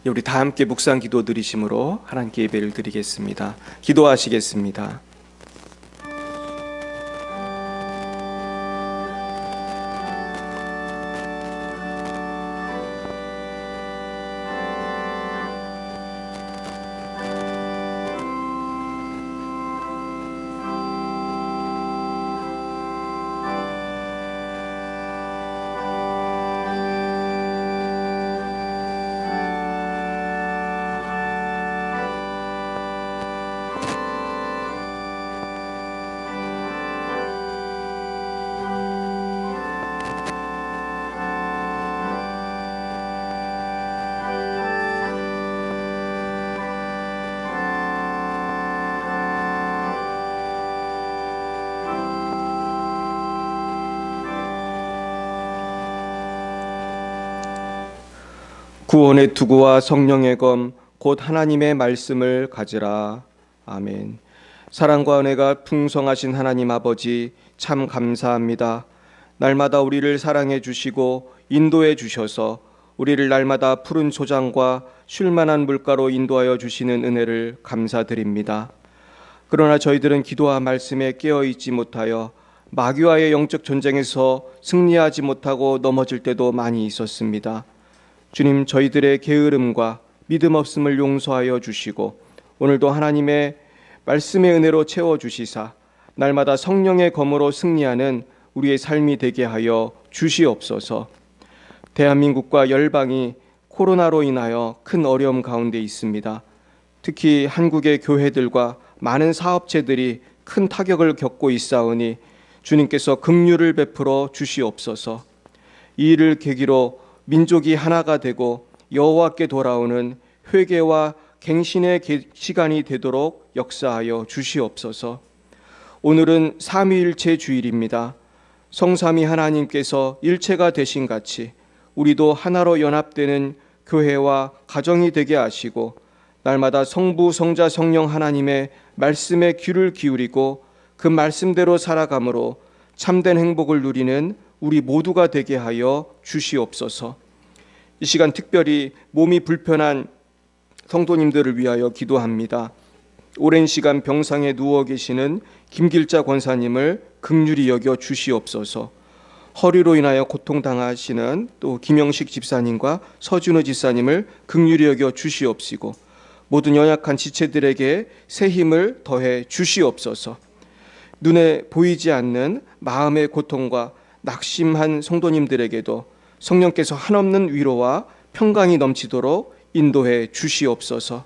우리 다 함께 묵상 기도 드리심으로 하나님께 예배를 드리겠습니다. 기도하시겠습니다. 구원의 투구와 성령의 검 곧 하나님의 말씀을 가지라. 아멘. 사랑과 은혜가 풍성하신 하나님 아버지, 참 감사합니다. 날마다 우리를 사랑해 주시고 인도해 주셔서 우리를 날마다 푸른 초장과 쉴만한 물가로 인도하여 주시는 은혜를 감사드립니다. 그러나 저희들은 기도와 말씀에 깨어있지 못하여 마귀와의 영적 전쟁에서 승리하지 못하고 넘어질 때도 많이 있었습니다. 주님, 저희들의 게으름과 믿음 없음을 용서하여 주시고 오늘도 하나님의 말씀의 은혜로 채워주시사 날마다 성령의 검으로 승리하는 우리의 삶이 되게 하여 주시옵소서. 대한민국과 열방이 코로나로 인하여 큰 어려움 가운데 있습니다. 특히 한국의 교회들과 많은 사업체들이 큰 타격을 겪고 있사오니 주님께서 긍휼을 베풀어 주시옵소서. 이 일을 계기로 민족이 하나가 되고 여호와께 돌아오는 회개와 갱신의 시간이 되도록 역사하여 주시옵소서. 오늘은 삼위일체 주일입니다. 성삼위 하나님께서 일체가 되신 같이 우리도 하나로 연합되는 교회와 가정이 되게 하시고 날마다 성부, 성자, 성령 하나님의 말씀에 귀를 기울이고 그 말씀대로 살아감으로 참된 행복을 누리는 우리 모두가 되게 하여 주시옵소서. 이 시간 특별히 몸이 불편한 성도님들을 위하여 기도합니다. 오랜 시간 병상에 누워 계시는 김길자 권사님을 긍휼히 여겨 주시옵소서. 허리로 인하여 고통당하시는 또 김영식 집사님과 서준호 집사님을 긍휼히 여겨 주시옵시고 모든 연약한 지체들에게 새 힘을 더해 주시옵소서. 눈에 보이지 않는 마음의 고통과 낙심한 성도님들에게도 성령께서 한없는 위로와 평강이 넘치도록 인도해 주시옵소서.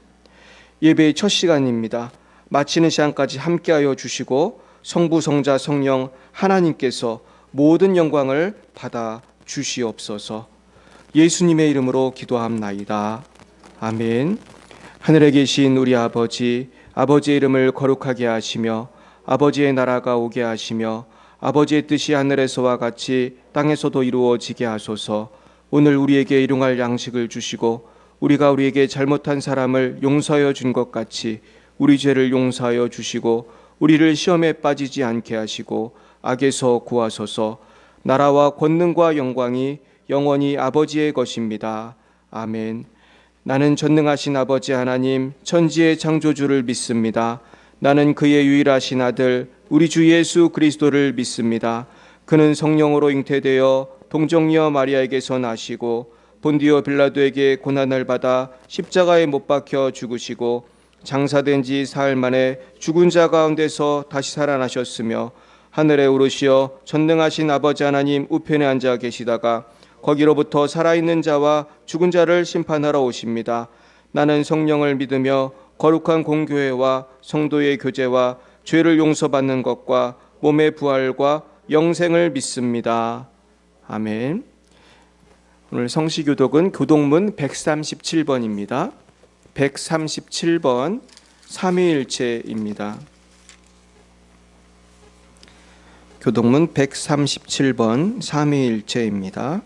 예배의 첫 시간입니다. 마치는 시간까지 함께하여 주시고 성부, 성자, 성령 하나님께서 모든 영광을 받아 주시옵소서. 예수님의 이름으로 기도함나이다. 아멘. 하늘에 계신 우리 아버지, 아버지의 이름을 거룩하게 하시며 아버지의 나라가 오게 하시며 아버지의 뜻이 하늘에서와 같이 땅에서도 이루어지게 하소서. 오늘 우리에게 일용할 양식을 주시고 우리가 우리에게 잘못한 사람을 용서하여 준 것 같이 우리 죄를 용서하여 주시고 우리를 시험에 빠지지 않게 하시고 악에서 구하소서. 나라와 권능과 영광이 영원히 아버지의 것입니다. 아멘. 나는 전능하신 아버지 하나님 천지의 창조주를 믿습니다. 나는 그의 유일하신 아들 우리 주 예수 그리스도를 믿습니다. 그는 성령으로 잉태되어 동정녀 마리아에게서 나시고 본디오 빌라도에게 고난을 받아 십자가에 못 박혀 죽으시고 장사된 지 사흘 만에 죽은 자 가운데서 다시 살아나셨으며 하늘에 오르시어 전능하신 아버지 하나님 우편에 앉아 계시다가 거기로부터 살아있는 자와 죽은 자를 심판하러 오십니다. 나는 성령을 믿으며 거룩한 공교회와 성도의 교제와 죄를 용서받는 것과 몸의 부활과 영생을 믿습니다. 아멘. 오늘 성시교독은 교독문 137번입니다. 137번 삼위일체입니다. 교독문 137번 삼위일체입니다.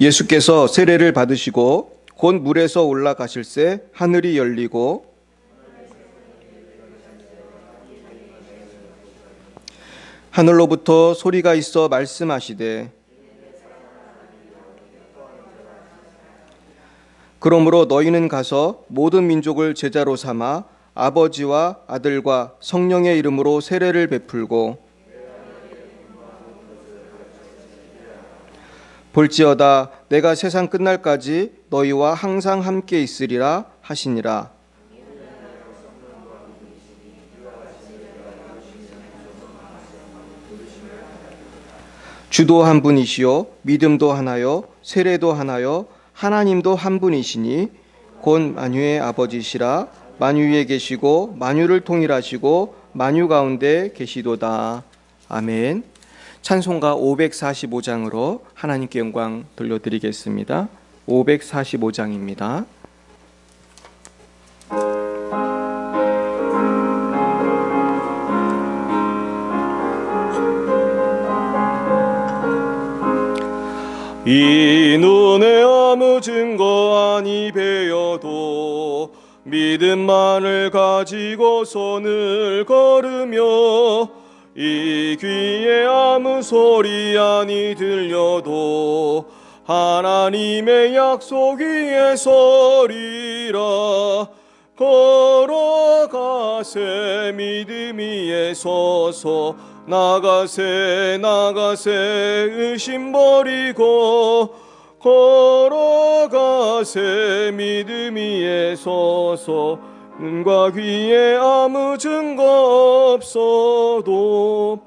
예수께서 세례를 받으시고 곧 물에서 올라가실새 하늘이 열리고 하늘로부터 소리가 있어 말씀하시되 그러므로 너희는 가서 모든 민족을 제자로 삼아 아버지와 아들과 성령의 이름으로 세례를 베풀고 볼지어다 내가 세상 끝날까지 너희와 항상 함께 있으리라 하시니라. 주도 한 분이시요 믿음도 하나요 세례도 하나요 하나님도 한 분이시니 곧 만유의 아버지시라. 만유 위에 계시고 만유를 통일하시고 만유 가운데 계시도다. 아멘. 찬송가 545장으로 하나님께 영광 돌려드리겠습니다. 545장입니다. 이 눈에 아무 증거 아니 배어도 믿음만을 가지고 손을 걸으며 이 귀에 아무 소리 아니 들려도 하나님의 약속 위에 서리라. 걸어가세 믿음 위에 서서 나가세 의심 버리고 걸어가세 믿음 위에 서서 눈과 귀에 아무 증거 없어도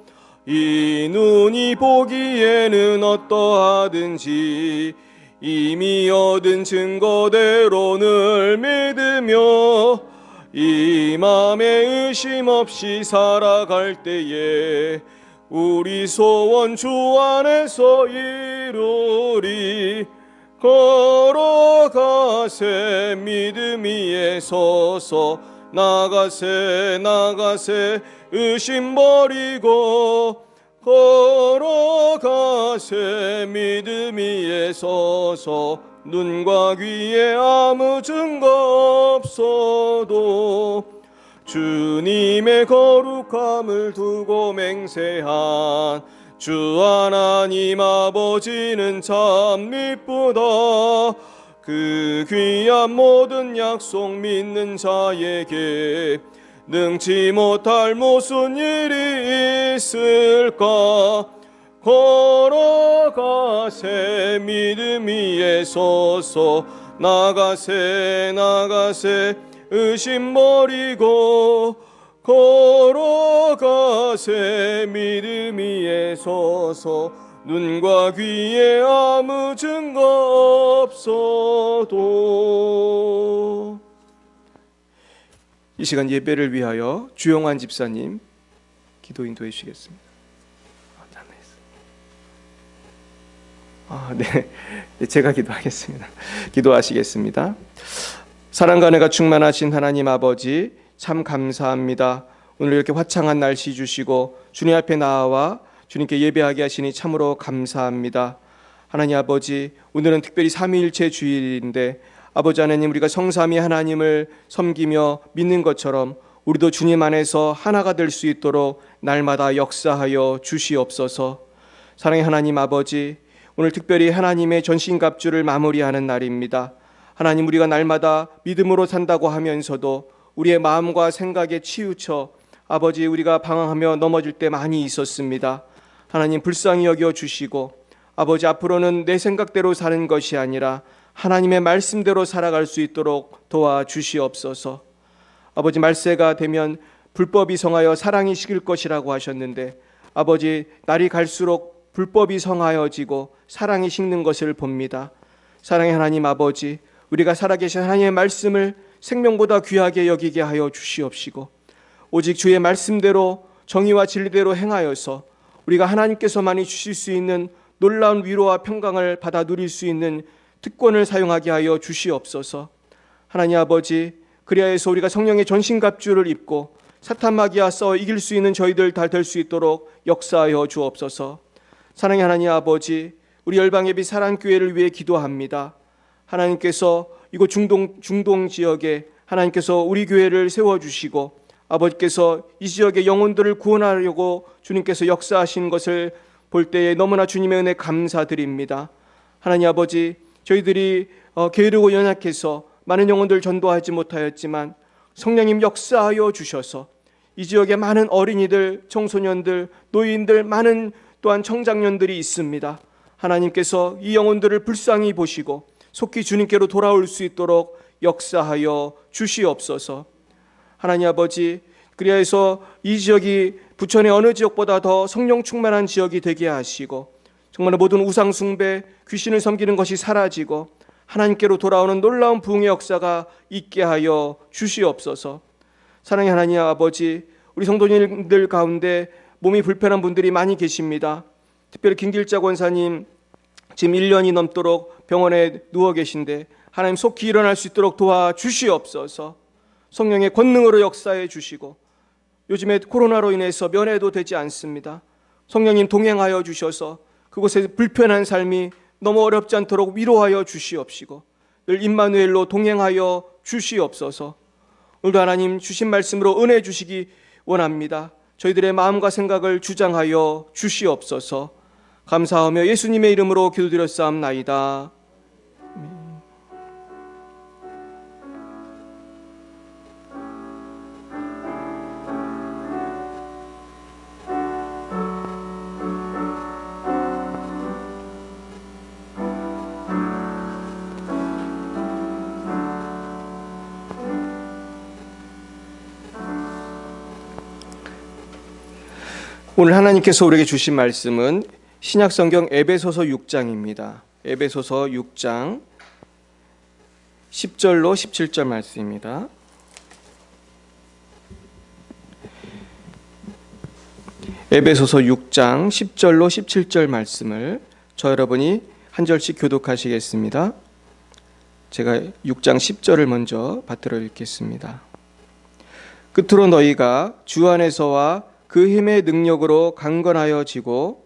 이 눈이 보기에는 어떠하든지 이미 얻은 증거대로 늘 믿으며 이 맘에 의심 없이 살아갈 때에 우리 소원 주 안에서 이루리. 걸어가세 믿음 위에 서서 나가세 의심 버리고 걸어가세 믿음 위에 서서 눈과 귀에 아무 증거 없어도 주님의 거룩함을 두고 맹세한 주 하나님 아버지는 참 미쁘다. 그 귀한 모든 약속 믿는 자에게 능치 못할 무슨 일이 있을까. 걸어가세 믿음 위에 서서 나가세 의심 버리고 걸어가세 믿음 위에 서서 눈과 귀에 아무 증거 없어도. 이 시간 예배를 위하여 주영환 집사님 기도 인도해 주시겠습니다. 네, 제가 기도하겠습니다. 기도하시겠습니다. 사랑과 은혜가 충만하신 하나님 아버지 참 감사합니다. 오늘 이렇게 화창한 날씨 주시고 주님 앞에 나와 주님께 예배하게 하시니 참으로 감사합니다. 하나님 아버지, 오늘은 특별히 삼위일체 주일인데 아버지 하나님, 우리가 성삼위 하나님을 섬기며 믿는 것처럼 우리도 주님 안에서 하나가 될 수 있도록 날마다 역사하여 주시옵소서. 사랑의 하나님 아버지, 오늘 특별히 하나님의 전신갑주를 마무리하는 날입니다. 하나님, 우리가 날마다 믿음으로 산다고 하면서도 우리의 마음과 생각에 치우쳐 아버지 우리가 방황하며 넘어질 때 많이 있었습니다. 하나님, 불쌍히 여겨 주시고 아버지, 앞으로는 내 생각대로 사는 것이 아니라 하나님의 말씀대로 살아갈 수 있도록 도와주시옵소서. 아버지, 말세가 되면 불법이 성하여 사랑이 식을 것이라고 하셨는데 아버지, 날이 갈수록 불법이 성하여지고 사랑이 식는 것을 봅니다. 사랑의 하나님 아버지, 우리가 살아계신 하나님의 말씀을 생명보다 귀하게 여기게 하여 주시옵시고 오직 주의 말씀대로 정의와 진리대로 행하여서 우리가 하나님께서만이 주실 수 있는 놀라운 위로와 평강을 받아 누릴 수 있는 특권을 사용하게 하여 주시옵소서. 하나님 아버지, 그리하여서 우리가 성령의 전신갑주를 입고 사탄 마귀와 싸워 이길 수 있는 저희들 다 될 수 있도록 역사하여 주옵소서. 사랑의 하나님 아버지, 우리 열방예비 사랑교회를 위해 기도합니다. 하나님께서 이곳 중동 지역에 하나님께서 우리 교회를 세워주시고 아버지께서 이 지역의 영혼들을 구원하려고 주님께서 역사하신 것을 볼 때에 너무나 주님의 은혜 감사드립니다. 하나님 아버지, 저희들이 게으르고 연약해서 많은 영혼들 전도하지 못하였지만 성령님 역사하여 주셔서 이 지역에 많은 어린이들, 청소년들, 노인들, 많은 또한 청장년들이 있습니다. 하나님께서 이 영혼들을 불쌍히 보시고 속히 주님께로 돌아올 수 있도록 역사하여 주시옵소서. 하나님 아버지, 그리하여서 이 지역이 부천의 어느 지역보다 더 성령 충만한 지역이 되게 하시고 정말 모든 우상 숭배, 귀신을 섬기는 것이 사라지고 하나님께로 돌아오는 놀라운 부흥의 역사가 있게 하여 주시옵소서. 사랑의 하나님 아버지, 우리 성도님들 가운데 몸이 불편한 분들이 많이 계십니다. 특별히 김길자 권사님 지금 1년이 넘도록 병원에 누워 계신데 하나님 속히 일어날 수 있도록 도와주시옵소서. 성령의 권능으로 역사해 주시고 요즘에 코로나로 인해서 면회도 되지 않습니다. 성령님 동행하여 주셔서 그곳에 불편한 삶이 너무 어렵지 않도록 위로하여 주시옵시고 늘 임마누엘로 동행하여 주시옵소서. 오늘도 하나님 주신 말씀으로 은혜 주시기 원합니다. 저희들의 마음과 생각을 주장하여 주시옵소서. 감사하며 예수님의 이름으로 기도드렸사옵나이다. 오늘 하나님께서 우리에게 주신 말씀은 신약성경 에베소서 6장입니다. 에베소서 6장 10절로 17절 말씀입니다. 에베소서 6장 10절로 17절 말씀을 저 여러분이 한 절씩 교독하시겠습니다. 제가 6장 10절을 먼저 받들어 읽겠습니다. 끝으로 너희가 주 안에서와 그 힘의 능력으로 강건하여지고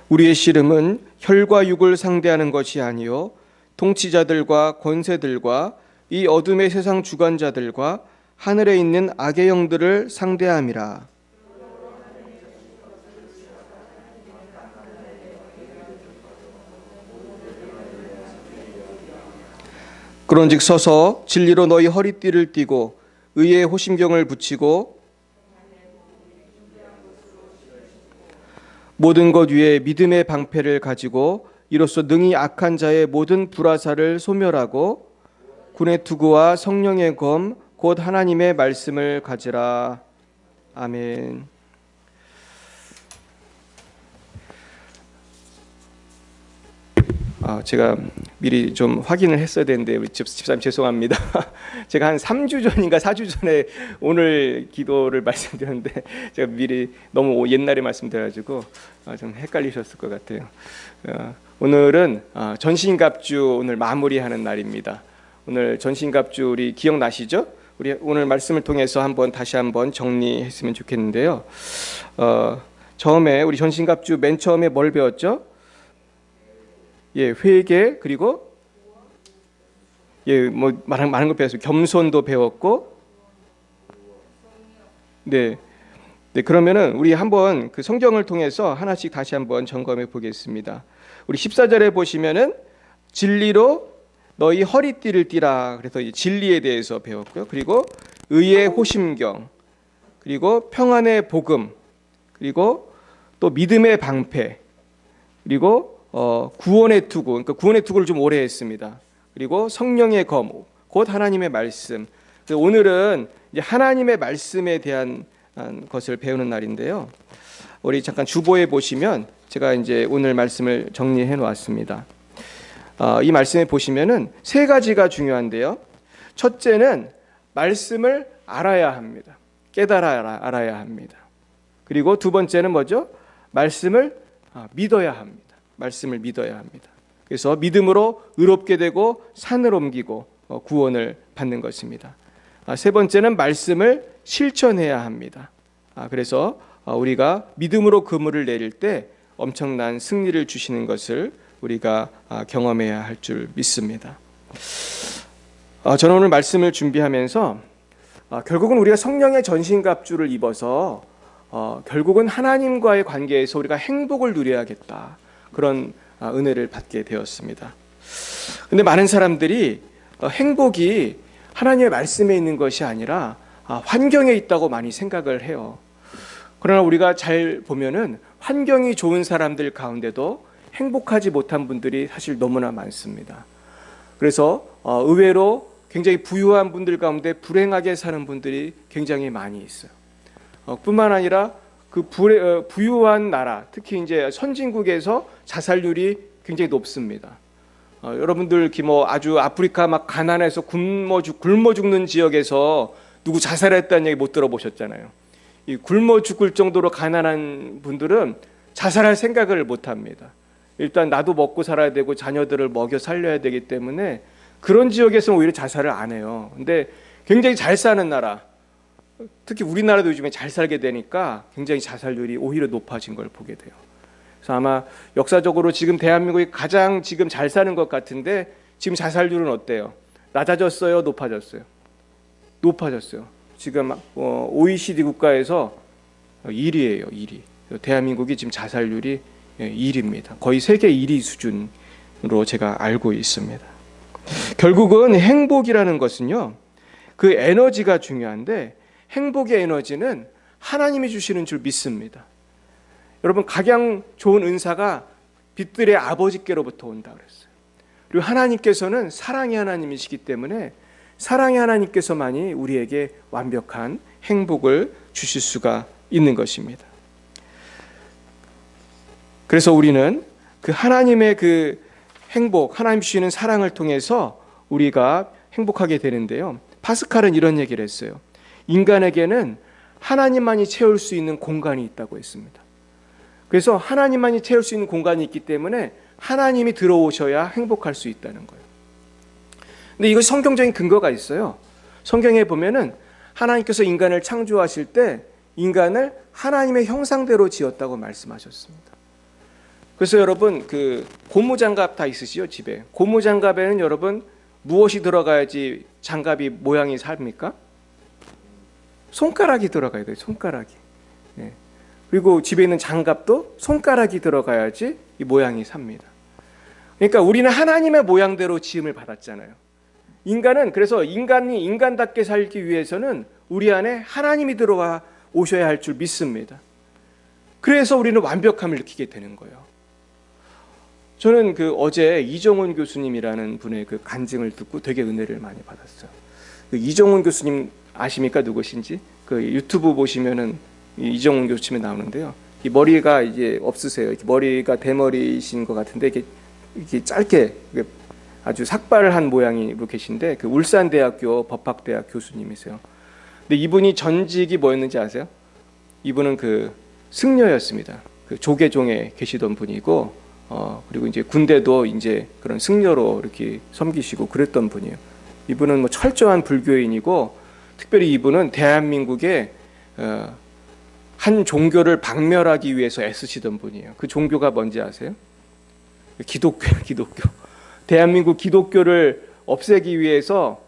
우리의 씨름은 혈과 육을 상대하는 것이 아니요 통치자들과 권세들과 이 어둠의 세상 주관자들과 하늘에 있는 악의 영들을 상대함이라. 그런즉 서서 진리로 너희 허리띠를 띠고 의의 호심경을 붙이고 모든 것 위에 믿음의 방패를 가지고 이로써 능히 악한 자의 모든 불화살을 소멸하고 군의 투구와 성령의 검 곧 하나님의 말씀을 가지라. 아멘. 제가 미리 좀 확인을 했어야 되는데 우리 집사님 죄송합니다. 제가 한 3주 전인가 4주 전에 오늘 기도를 말씀드렸는데 제가 미리 너무 옛날에 말씀드려가지고 좀 헷갈리셨을 것 같아요. 오늘은 전신갑주 오늘 마무리하는 날입니다. 오늘 전신갑주 우리 기억나시죠? 우리 오늘 말씀을 통해서 다시 한번 정리했으면 좋겠는데요. 처음에 우리 전신갑주 맨 처음에 뭘 배웠죠? 회개, 그리고 많은 걸 배웠어요. 겸손도 배웠고, 네, 그러면은 우리 한번 그 성경을 통해서 하나씩 다시 한번 점검해 보겠습니다. 우리 14절에 보시면은 진리로 너희 허리띠를 띠라. 그래서 이 진리에 대해서 배웠고요. 그리고 의의 호심경, 그리고 평안의 복음, 그리고 또 믿음의 방패, 그리고 구원의 투구, 그러니까 구원의 투구를 좀 오래 했습니다. 그리고 성령의 검, 곧 하나님의 말씀. 오늘은 이제 하나님의 말씀에 대한 것을 배우는 날인데요. 우리 잠깐 주보에 보시면 제가 이제 오늘 말씀을 정리해 놓았습니다. 이 말씀에 보시면은 세 가지가 중요한데요. 첫째는 말씀을 알아야 합니다. 알아야 합니다. 그리고 두 번째는 뭐죠? 말씀을 믿어야 합니다. 말씀을 믿어야 합니다. 그래서 믿음으로 의롭게 되고 산을 옮기고 구원을 받는 것입니다. 세 번째는 말씀을 실천해야 합니다. 그래서 우리가 믿음으로 그물을 내릴 때 엄청난 승리를 주시는 것을 우리가 경험해야 할 줄 믿습니다. 저는 오늘 말씀을 준비하면서 결국은 우리가 성령의 전신갑주를 입어서 결국은 하나님과의 관계에서 우리가 행복을 누려야겠다, 그런 은혜를 받게 되었습니다. 근데 많은 사람들이 행복이 하나님의 말씀에 있는 것이 아니라 환경에 있다고 많이 생각을 해요. 그러나 우리가 잘 보면은 환경이 좋은 사람들 가운데도 행복하지 못한 분들이 사실 너무나 많습니다. 그래서 의외로 굉장히 부유한 분들 가운데 불행하게 사는 분들이 굉장히 많이 있어요. 뿐만 아니라 그 부유한 나라, 특히 이제 선진국에서 자살률이 굉장히 높습니다. 여러분들 아주 아프리카 막 가난해서 굶어 죽는 지역에서 누구 자살했다는 얘기 못 들어보셨잖아요. 이 굶어 죽을 정도로 가난한 분들은 자살할 생각을 못 합니다. 일단 나도 먹고 살아야 되고 자녀들을 먹여 살려야 되기 때문에 그런 지역에서는 오히려 자살을 안 해요. 근데 굉장히 잘 사는 나라, 특히 우리나라도 요즘에 잘 살게 되니까 굉장히 자살률이 오히려 높아진 걸 보게 돼요. 그래서 아마 역사적으로 지금 대한민국이 가장 지금 잘 사는 것 같은데 지금 자살률은 어때요? 낮아졌어요? 높아졌어요? 높아졌어요. 지금 OECD 국가에서 1위예요. 1위. 대한민국이 지금 자살률이 1위입니다. 거의 세계 1위 수준으로 제가 알고 있습니다. 결국은 행복이라는 것은요, 그 에너지가 중요한데 행복의 에너지는 하나님이 주시는 줄 믿습니다. 여러분, 각양 좋은 은사가 빛들의 아버지께로부터 온다 그랬어요. 그리고 하나님께서는 사랑의 하나님이시기 때문에 사랑의 하나님께서만이 우리에게 완벽한 행복을 주실 수가 있는 것입니다. 그래서 우리는 그 하나님의 그 행복, 하나님 주시는 사랑을 통해서 우리가 행복하게 되는데요. 파스칼은 이런 얘기를 했어요. 인간에게는 하나님만이 채울 수 있는 공간이 있다고 했습니다. 그래서 하나님만이 채울 수 있는 공간이 있기 때문에 하나님이 들어오셔야 행복할 수 있다는 거예요. 근데 이것이 성경적인 근거가 있어요. 성경에 보면은 하나님께서 인간을 창조하실 때 인간을 하나님의 형상대로 지었다고 말씀하셨습니다. 그래서 여러분, 그 고무장갑 다 있으시죠, 집에? 고무장갑에는 여러분 무엇이 들어가야지 장갑이 모양이 삽니까? 손가락이 들어가야 돼요. 손가락이. 네. 그리고 집에 있는 장갑도 손가락이 들어가야지 이 모양이 삽니다. 그러니까 우리는 하나님의 모양대로 지음을 받았잖아요. 인간은, 그래서 인간이 인간답게 살기 위해서는 우리 안에 하나님이 들어와 오셔야 할 줄 믿습니다. 그래서 우리는 완벽함을 느끼게 되는 거예요. 저는 어제 이정훈 교수님이라는 분의 그 간증을 듣고 되게 은혜를 많이 받았어요. 그 이정훈 교수님 아십니까? 누구신지? 그 유튜브 보시면은 이정훈 교수님이 나오는데요. 이 머리가 이제 없으세요. 이렇게 머리가 대머리신 것 같은데 이렇게 짧게 아주 삭발을 한 모양으로 계신데 그 울산대학교 법학대학 교수님이세요. 근데 이분이 전직이 뭐였는지 아세요? 이분은 그 승려였습니다. 그 조계종에 계시던 분이고, 그리고 이제 군대도 이제 그런 승려로 이렇게 섬기시고 그랬던 분이에요. 이분은 뭐 철저한 불교인이고, 특별히 이분은 대한민국의 한 종교를 박멸하기 위해서 애쓰시던 분이에요. 그 종교가 뭔지 아세요? 기독교. 대한민국 기독교를 없애기 위해서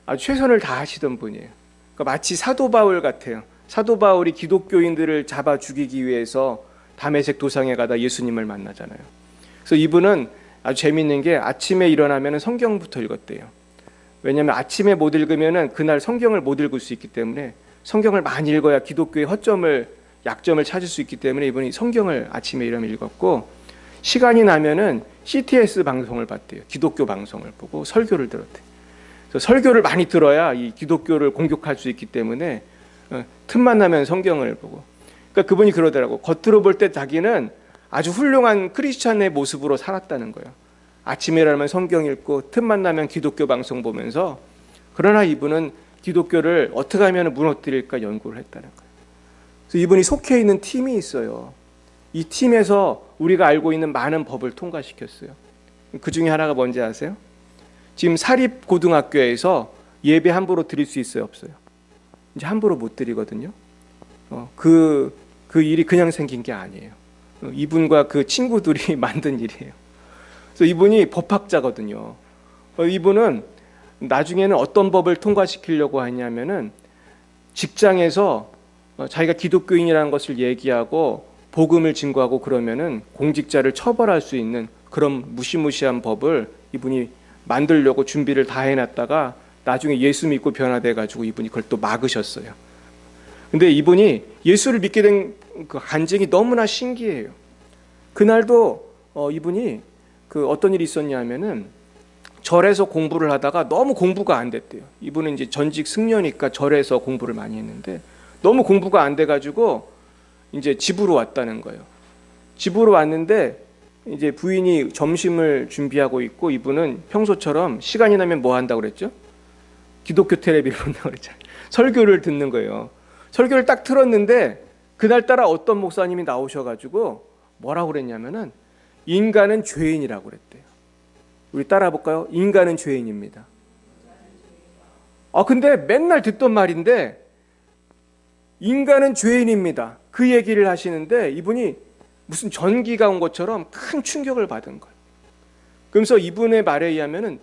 아주 최선을 다하시던 분이에요. 그러니까 마치 사도 바울 같아요. 사도 바울이 기독교인들을 잡아 죽이기 위해서 다메섹 도상에 가다 예수님을 만나잖아요. 그래서 이분은 아주 재미있는 게 아침에 일어나면 성경부터 읽었대요. 왜냐하면 아침에 못 읽으면 그날 성경을 못 읽을 수 있기 때문에 성경을 많이 읽어야 기독교의 약점을 찾을 수 있기 때문에 이분이 성경을 아침에 일어나면 읽었고, 시간이 나면은 CTS 방송을 봤대요. 기독교 방송을 보고 설교를 들었대요. 그래서 설교를 많이 들어야 이 기독교를 공격할 수 있기 때문에 틈만 나면 성경을 보고. 그러니까 그분이 그러더라고. 겉으로 볼 때 자기는 아주 훌륭한 크리스찬의 모습으로 살았다는 거예요. 아침에 일어나면 성경 읽고 틈만 나면 기독교 방송 보면서. 그러나 이분은 기독교를 어떻게 하면 무너뜨릴까 연구를 했다는 거예요. 그래서 이분이 속해 있는 팀이 있어요. 이 팀에서 우리가 알고 있는 많은 법을 통과시켰어요. 그 중에 하나가 뭔지 아세요? 지금 사립고등학교에서 예배 함부로 드릴 수 있어요, 없어요? 이제 함부로 못 드리거든요. 그 일이 그냥 생긴 게 아니에요. 이분과 그 친구들이 만든 일이에요. 그래서 이분이 법학자거든요. 이분은 나중에는 어떤 법을 통과시키려고 하냐면은 직장에서 자기가 기독교인이라는 것을 얘기하고 복음을 증거하고 그러면은 공직자를 처벌할 수 있는 그런 무시무시한 법을 이분이 만들려고 준비를 다 해놨다가 나중에 예수 믿고 변화돼 가지고 이분이 그걸 또 막으셨어요. 근데 이분이 예수를 믿게 된 그 간증이 너무나 신기해요. 그날도 이분이 그 어떤 일이 있었냐면은 절에서 공부를 하다가 너무 공부가 안 됐대요. 이분은 이제 전직 승려니까 절에서 공부를 많이 했는데 너무 공부가 안 돼 가지고 이제 집으로 왔다는 거예요. 집으로 왔는데 이제 부인이 점심을 준비하고 있고 이분은 평소처럼 시간이 나면 뭐 한다고 그랬죠? 기독교 텔레비를 본다고 그랬잖아요. 설교를 듣는 거예요. 설교를 딱 틀었는데 그날따라 어떤 목사님이 나오셔가지고 뭐라고 그랬냐면은 인간은 죄인이라고 그랬대요. 우리 따라 볼까요? 인간은 죄인입니다. 근데 맨날 듣던 말인데 인간은 죄인입니다. 그 얘기를 하시는데 이분이 무슨 전기가 온 것처럼 큰 충격을 받은 거예요. 그러면서 이분의 말에 의하면은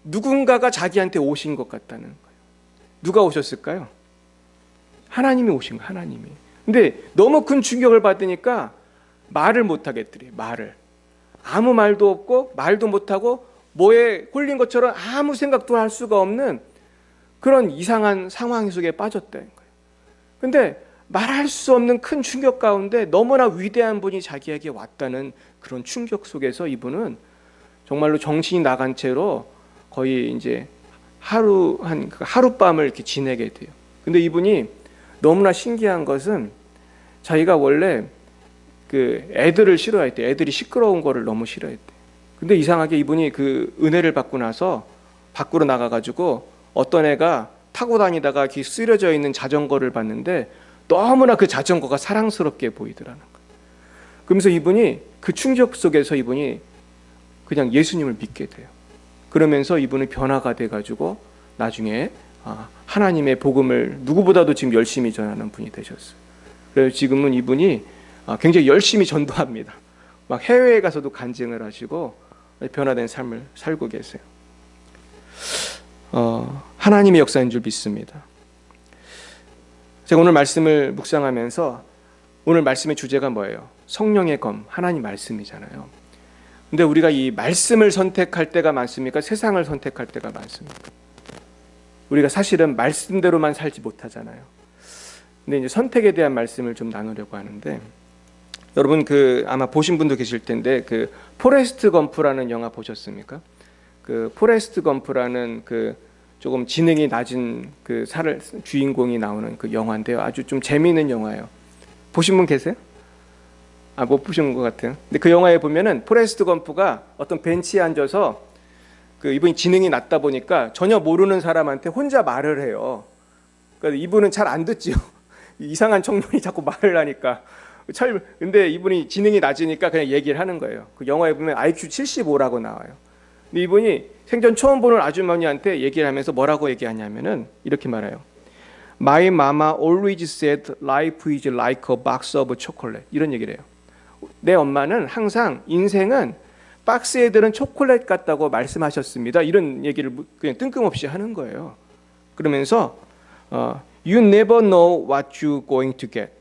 누군가가 자기한테 오신 것 같다는 거예요. 누가 오셨을까요? 하나님이 오신 거예요. 하나님이. 근데 너무 큰 충격을 받으니까 말을 못 하겠더래요. 말을. 아무 말도 없고 말도 못하고 뭐에 홀린 것처럼 아무 생각도 할 수가 없는 그런 이상한 상황 속에 빠졌다는 거예요. 근데 말할 수 없는 큰 충격 가운데 너무나 위대한 분이 자기에게 왔다는 그런 충격 속에서 이분은 정말로 정신이 나간 채로 거의 이제 하룻밤을 이렇게 지내게 돼요. 근데 이분이 너무나 신기한 것은 자기가 원래 그 애들을 싫어했대요. 애들이 시끄러운 거를 너무 싫어했대요. 근데 이상하게 이분이 그 은혜를 받고 나서 밖으로 나가가지고 어떤 애가 타고 다니다가 이렇게 쓰러져 있는 자전거를 봤는데 너무나 그 자전거가 사랑스럽게 보이더라는 거예요. 그러면서 이분이 그 충격 속에서 이분이 그냥 예수님을 믿게 돼요. 그러면서 이분은 변화가 돼가지고 나중에 하나님의 복음을 누구보다도 지금 열심히 전하는 분이 되셨어요. 그래서 지금은 이분이 굉장히 열심히 전도합니다. 막 해외에 가서도 간증을 하시고 변화된 삶을 살고 계세요. 하나님의 역사인 줄 믿습니다. 제가 오늘 말씀을 묵상하면서 오늘 말씀의 주제가 뭐예요? 성령의 검, 하나님 말씀이잖아요. 근데 우리가 이 말씀을 선택할 때가 많습니까? 세상을 선택할 때가 많습니까? 우리가 사실은 말씀대로만 살지 못하잖아요. 근데 이제 선택에 대한 말씀을 좀 나누려고 하는데 여러분 아마 보신 분도 계실 텐데 그 포레스트 검프라는 영화 보셨습니까? 그 포레스트 검프라는 그 조금 지능이 낮은 그 주인공이 나오는 그 영화인데요. 아주 좀 재미있는 영화예요. 보신 분 계세요? 못 보신 것 같아요. 근데 그 영화에 보면은 포레스트 검프가 어떤 벤치에 앉아서 그 이분이 지능이 낮다 보니까 전혀 모르는 사람한테 혼자 말을 해요. 그러니까 이분은 잘 안 듣지요. 이상한 청년이 자꾸 말을 하니까. 근데 이분이 지능이 낮으니까 그냥 얘기를 하는 거예요. 그 영화에 보면 IQ 75라고 나와요. 근데 이분이 생전 처음 보는 아주머니한테 얘기를 하면서 뭐라고 얘기하냐면은 이렇게 말해요. My mama always said life is like a box of chocolate. 이런 얘기를 해요. 내 엄마는 항상 인생은 박스에 들은 초콜릿 같다고 말씀하셨습니다. 이런 얘기를 그냥 뜬금없이 하는 거예요. 그러면서 You never know what you're going to get.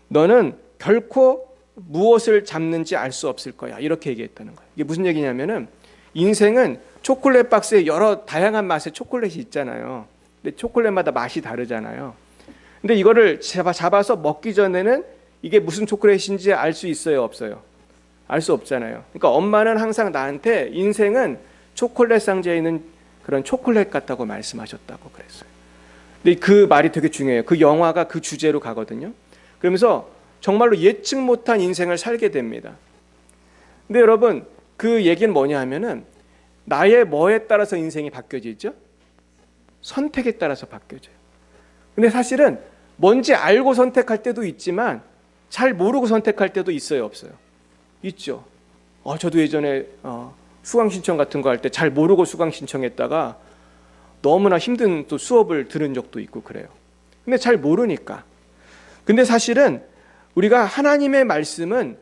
너는 결코 무엇을 잡는지 알 수 없을 거야. 이렇게 얘기했다는 거예요. 이게 무슨 얘기냐면은 인생은 초콜릿 박스에 여러 다양한 맛의 초콜릿이 있잖아요. 근데 초콜릿마다 맛이 다르잖아요. 근데 이거를 잡아서 먹기 전에는 이게 무슨 초콜릿인지 알 수 있어요, 없어요? 알 수 없잖아요. 그러니까 엄마는 항상 나한테 인생은 초콜릿 상자에 있는 그런 초콜릿 같다고 말씀하셨다고 그랬어요. 근데 그 말이 되게 중요해요. 그 영화가 그 주제로 가거든요. 그러면서 정말로 예측 못한 인생을 살게 됩니다. 근데 여러분 그 얘기는 뭐냐 하면은 나의 뭐에 따라서 인생이 바뀌어지죠? 선택에 따라서 바뀌어져요. 근데 사실은 뭔지 알고 선택할 때도 있지만 잘 모르고 선택할 때도 있어요, 없어요? 있죠. 저도 예전에 수강 신청 같은 거 할 때 잘 모르고 수강 신청했다가 너무나 힘든 또 수업을 들은 적도 있고 그래요. 근데 잘 모르니까. 근데 사실은 우리가 하나님의 말씀은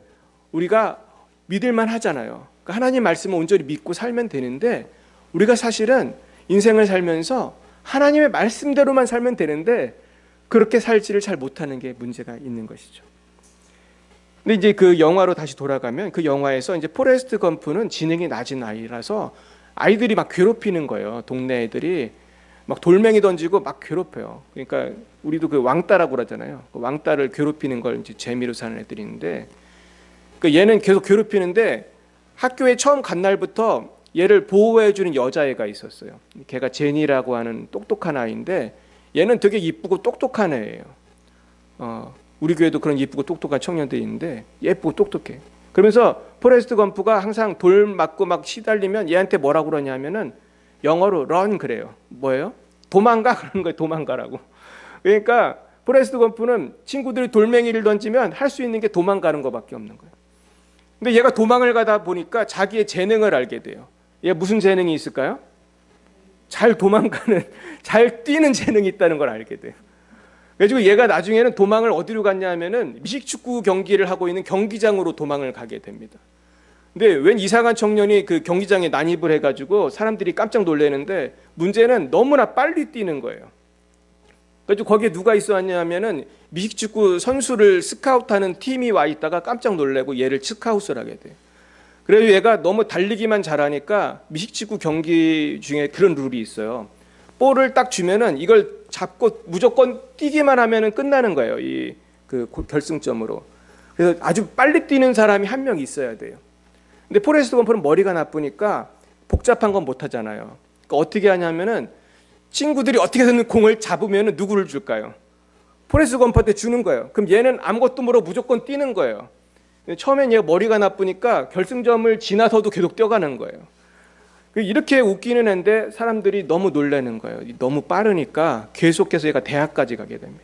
우리가 믿을만 하잖아요. 그러니까 하나님 말씀을 온전히 믿고 살면 되는데, 우리가 사실은 인생을 살면서 하나님의 말씀대로만 살면 되는데 그렇게 살지를 잘 못하는 게 문제가 있는 것이죠. 근데 이제 그 영화로 다시 돌아가면, 그 영화에서 이제 포레스트 검프는 지능이 낮은 아이라서 아이들이 막 괴롭히는 거예요. 동네 애들이 막 돌멩이 던지고 막 괴롭혀요. 그러니까 우리도 그 왕따라고 그러잖아요. 그 왕따를 괴롭히는 걸 이제 재미로 사는 애들이 있는데, 그 얘는 계속 괴롭히는데 학교에 처음 간 날부터 얘를 보호해주는 여자애가 있었어요. 걔가 제니라고 하는 똑똑한 아이인데, 얘는 되게 이쁘고 똑똑한 애예요. 우리 교회도 그런 이쁘고 똑똑한 청년들이 있는데 예쁘고 똑똑해. 그러면서 포레스트 검프가 항상 돌 맞고 막 시달리면 얘한테 뭐라고 그러냐면은 영어로 run 그래요. 뭐예요? 도망가 그러는 거예요. 도망가라고. 그러니까 포레스트 검프는 친구들이 돌멩이를 던지면 할 수 있는 게 도망가는 것밖에 없는 거예요. 근데 얘가 도망을 가다 보니까 자기의 재능을 알게 돼요. 얘 무슨 재능이 있을까요? 잘 도망가는, 잘 뛰는 재능이 있다는 걸 알게 돼요. 그래가지고 얘가 나중에는 도망을 어디로 갔냐 하면은 미식축구 경기를 하고 있는 경기장으로 도망을 가게 됩니다. 근데 웬 이상한 청년이 그 경기장에 난입을 해가지고 사람들이 깜짝 놀라는데, 문제는 너무나 빨리 뛰는 거예요. 그래서 거기에 누가 있었냐면은 미식축구 선수를 스카우트하는 팀이 와 있다가 깜짝 놀래고 얘를 스카웃을 하게 돼요. 그래서 얘가 너무 달리기만 잘하니까 미식축구 경기 중에 그런 룰이 있어요. 볼을 딱 주면은 이걸 잡고 무조건 뛰기만 하면은 끝나는 거예요. 이 그 결승점으로. 그래서 아주 빨리 뛰는 사람이 한 명 있어야 돼요. 근데 포레스트 검프는 머리가 나쁘니까 복잡한 건 못 하잖아요. 그러니까 어떻게 하냐면은 친구들이 어떻게 해서든 공을 잡으면은 누구를 줄까요? 포레스트 검프한테 주는 거예요. 그럼 얘는 아무것도 모르고 무조건 뛰는 거예요. 처음엔 얘가 머리가 나쁘니까 결승점을 지나서도 계속 뛰어가는 거예요. 이렇게 웃기는 애인데 사람들이 너무 놀라는 거예요. 너무 빠르니까 계속해서 얘가 대학까지 가게 됩니다.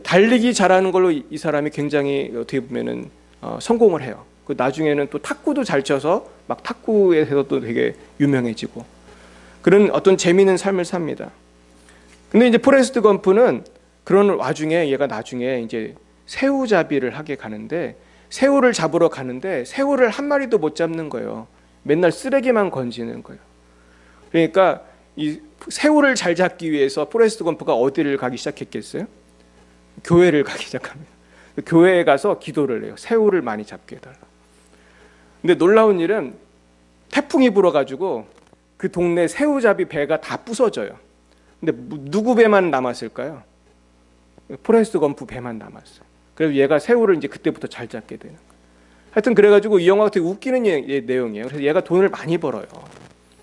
달리기 잘하는 걸로 이 사람이 굉장히 어떻게 보면은 성공을 해요. 나중에는 또 탁구도 잘 쳐서 막 탁구에서도 되게 유명해지고 그런 어떤 재미있는 삶을 삽니다. 근데 이제 포레스트 검프는 그런 와중에 얘가 나중에 이제 새우잡이를 하게 가는데, 새우를 잡으러 가는데 새우를 한 마리도 못 잡는 거예요. 맨날 쓰레기만 건지는 거예요. 그러니까 이 새우를 잘 잡기 위해서 포레스트 검프가 어디를 가기 시작했겠어요? 교회를 가기 시작합니다. 교회에 가서 기도를 해요. 새우를 많이 잡게 해달라. 근데 놀라운 일은 태풍이 불어가지고 그 동네 새우잡이 배가 다 부서져요. 근데 누구 배만 남았을까요? 포레스트 검프 배만 남았어요. 그래서 얘가 새우를 이제 그때부터 잘 잡게 되는 거예요. 하여튼 그래가지고 이 영화가 되게 웃기는 내용이에요. 그래서 얘가 돈을 많이 벌어요.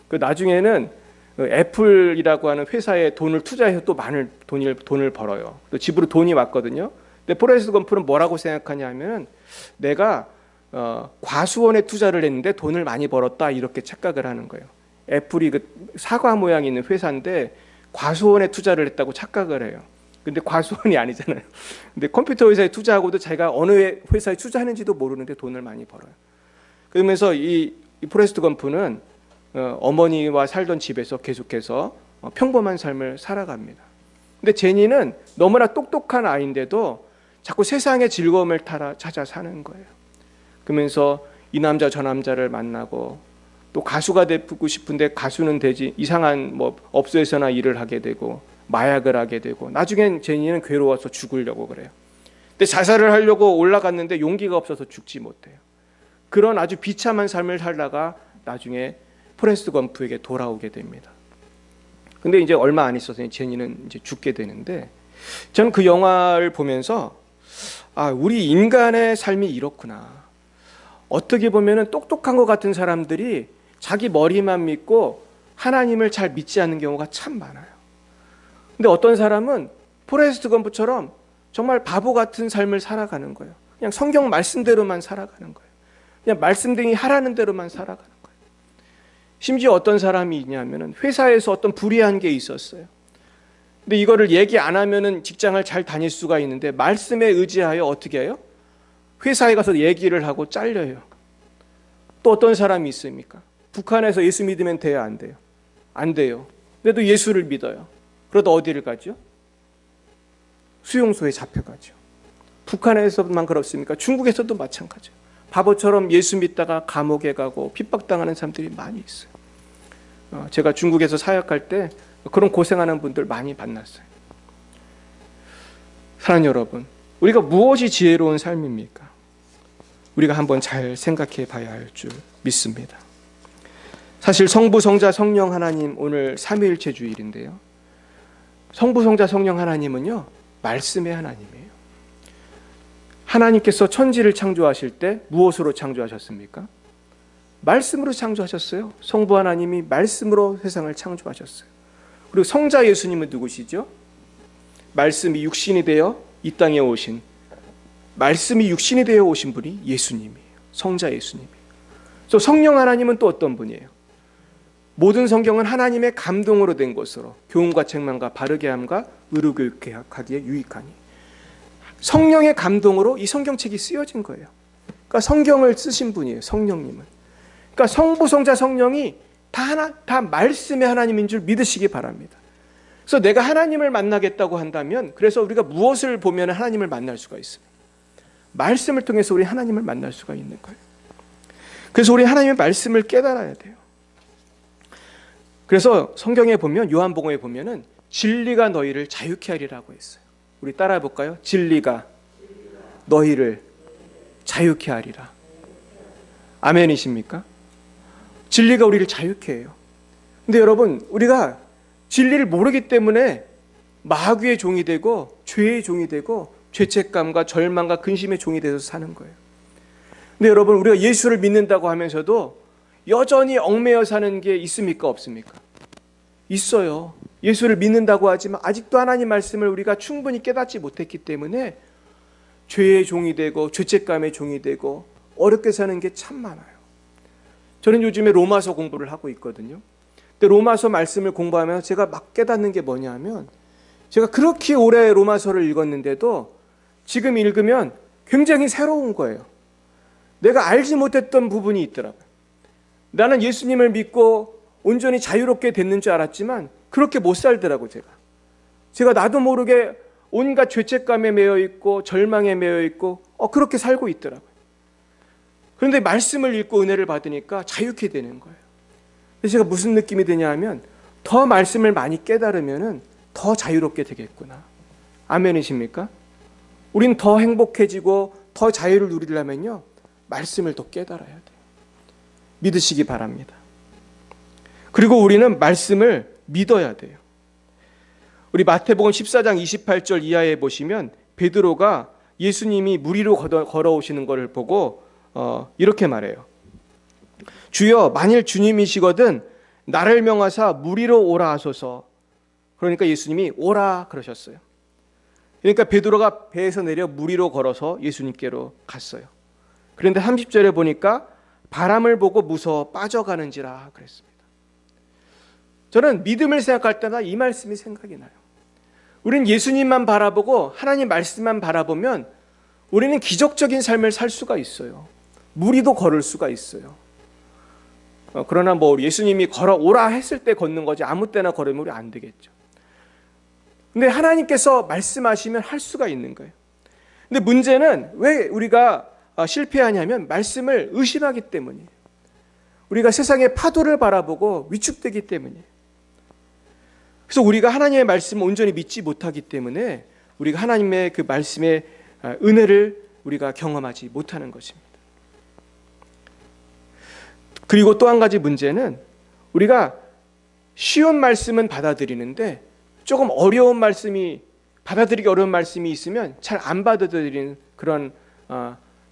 그 나중에는 애플이라고 하는 회사에 돈을 투자해서 또 많은 돈을 벌어요. 또 집으로 돈이 왔거든요. 근데 포레스트 검프는 뭐라고 생각하냐 하면, 내가 과수원에 투자를 했는데 돈을 많이 벌었다 이렇게 착각을 하는 거예요. 애플이 그 사과 모양이 있는 회사인데 과수원에 투자를 했다고 착각을 해요. 근데 과수원이 아니잖아요. 근데 컴퓨터 회사에 투자하고도 자기가 어느 회사에 투자하는지도 모르는데 돈을 많이 벌어요. 그러면서 이 포레스트 검프는 어머니와 살던 집에서 계속해서 평범한 삶을 살아갑니다. 근데 제니는 너무나 똑똑한 아이인데도 자꾸 세상의 즐거움을 찾아 사는 거예요. 그러면서 이 남자 저 남자를 만나고, 또 가수가 되고 싶은데 가수는 되지, 이상한 뭐 업소에서나 일을 하게 되고 마약을 하게 되고, 나중엔 제니는 괴로워서 죽으려고 그래요. 근데 자살을 하려고 올라갔는데 용기가 없어서 죽지 못해요. 그런 아주 비참한 삶을 살다가 나중에 포레스트 검프에게 돌아오게 됩니다. 근데 이제 얼마 안 있어서 제니는 이제 죽게 되는데, 저는 그 영화를 보면서 우리 인간의 삶이 이렇구나. 어떻게 보면은 똑똑한 것 같은 사람들이 자기 머리만 믿고 하나님을 잘 믿지 않는 경우가 참 많아요. 근데 어떤 사람은 포레스트 검프처럼 정말 바보 같은 삶을 살아가는 거예요. 그냥 성경 말씀대로만 살아가는 거예요. 그냥 말씀등이 하라는 대로만 살아가는 거예요. 심지어 어떤 사람이 있냐면은 회사에서 어떤 불의한 게 있었어요. 근데 이거를 얘기 안 하면은 직장을 잘 다닐 수가 있는데, 말씀에 의지하여 어떻게 해요? 회사에 가서 얘기를 하고 잘려요. 또 어떤 사람이 있습니까? 북한에서 예수 믿으면 돼요, 안 돼요? 안 돼요. 그래도 예수를 믿어요. 그러다 어디를 가죠? 수용소에 잡혀가죠. 북한에서만 그렇습니까? 중국에서도 마찬가지예요. 바보처럼 예수 믿다가 감옥에 가고 핍박당하는 사람들이 많이 있어요. 제가 중국에서 사역할 때 그런 고생하는 분들 많이 만났어요. 사랑하는 여러분, 우리가 무엇이 지혜로운 삶입니까? 우리가 한번 잘 생각해 봐야 할 줄 믿습니다. 사실 성부, 성자, 성령 하나님, 오늘 삼위일체 주일인데요. 성부, 성자, 성령 하나님은요, 말씀의 하나님이에요. 하나님께서 천지를 창조하실 때 무엇으로 창조하셨습니까? 말씀으로 창조하셨어요. 성부 하나님이 말씀으로 세상을 창조하셨어요. 그리고 성자 예수님은 누구시죠? 말씀이 육신이 되어 이 땅에 오신, 말씀이 육신이 되어 오신 분이 예수님이에요. 성자 예수님이에요. 또 성령 하나님은 또 어떤 분이에요? 모든 성경은 하나님의 감동으로 된 것으로 교훈과 책망과 바르게 함과 의로 교육하기에 유익하니, 성령의 감동으로 이 성경책이 쓰여진 거예요. 그러니까 성경을 쓰신 분이에요. 성령님은. 그러니까 성부, 성자, 성령이 다 말씀의 하나님인 줄 믿으시기 바랍니다. 그래서 내가 하나님을 만나겠다고 한다면, 그래서 우리가 무엇을 보면 하나님을 만날 수가 있습니다. 말씀을 통해서 우리 하나님을 만날 수가 있는 거예요. 그래서 우리 하나님의 말씀을 깨달아야 돼요. 그래서 성경에 보면, 요한복음에 보면은 진리가 너희를 자유케 하리라고 했어요. 우리 따라해 볼까요? 진리가 너희를 자유케 하리라. 아멘이십니까? 진리가 우리를 자유케 해요. 근데 여러분, 우리가 진리를 모르기 때문에 마귀의 종이 되고 죄의 종이 되고 죄책감과 절망과 근심의 종이 돼서 사는 거예요. 근데 여러분, 우리가 예수를 믿는다고 하면서도 여전히 얽매여 사는 게 있습니까? 없습니까? 있어요. 예수를 믿는다고 하지만 아직도 하나님 말씀을 우리가 충분히 깨닫지 못했기 때문에 죄의 종이 되고 죄책감의 종이 되고 어렵게 사는 게 참 많아요. 저는 요즘에 로마서 공부를 하고 있거든요. 근데 로마서 말씀을 공부하면서 제가 막 깨닫는 게 뭐냐 하면, 제가 그렇게 오래 로마서를 읽었는데도 지금 읽으면 굉장히 새로운 거예요. 내가 알지 못했던 부분이 있더라고요. 나는 예수님을 믿고 온전히 자유롭게 됐는 줄 알았지만 그렇게 못 살더라고요. 제가 나도 모르게 온갖 죄책감에 매여 있고 절망에 매여 있고 그렇게 살고 있더라고요. 그런데 말씀을 읽고 은혜를 받으니까 자유케 되는 거예요. 그래서 제가 무슨 느낌이 드냐 하면, 더 말씀을 많이 깨달으면 더 자유롭게 되겠구나. 아멘이십니까? 우린 더 행복해지고 더 자유를 누리려면요, 말씀을 더 깨달아야 돼요. 믿으시기 바랍니다. 그리고 우리는 말씀을 믿어야 돼요. 우리 마태복음 14장 28절 이하에 보시면 베드로가 예수님이 물 위로 걸어오시는 것을 보고 이렇게 말해요. 주여, 만일 주님이시거든 나를 명하사 물 위로 오라 하소서. 그러니까 예수님이 오라 그러셨어요. 그러니까 베드로가 배에서 내려 물 위로 걸어서 예수님께로 갔어요. 그런데 30절에 보니까 바람을 보고 무서워 빠져가는지라 그랬습니다. 저는 믿음을 생각할 때마다 이 말씀이 생각이 나요. 우리는 예수님만 바라보고 하나님 말씀만 바라보면 우리는 기적적인 삶을 살 수가 있어요. 물 위도 걸을 수가 있어요. 그러나 예수님이 걸어오라 했을 때 걷는 거지 아무 때나 걸으면 우리 안 되겠죠. 근데 하나님께서 말씀하시면 할 수가 있는 거예요. 근데 문제는 왜 우리가 실패하냐면 말씀을 의심하기 때문이에요. 우리가 세상의 파도를 바라보고 위축되기 때문이에요. 그래서 우리가 하나님의 말씀을 온전히 믿지 못하기 때문에 우리가 하나님의 그 말씀의 은혜를 우리가 경험하지 못하는 것입니다. 그리고 또 한 가지 문제는, 우리가 쉬운 말씀은 받아들이는데 조금 어려운 말씀이, 받아들이기 어려운 말씀이 있으면 잘 안 받아들이는 그런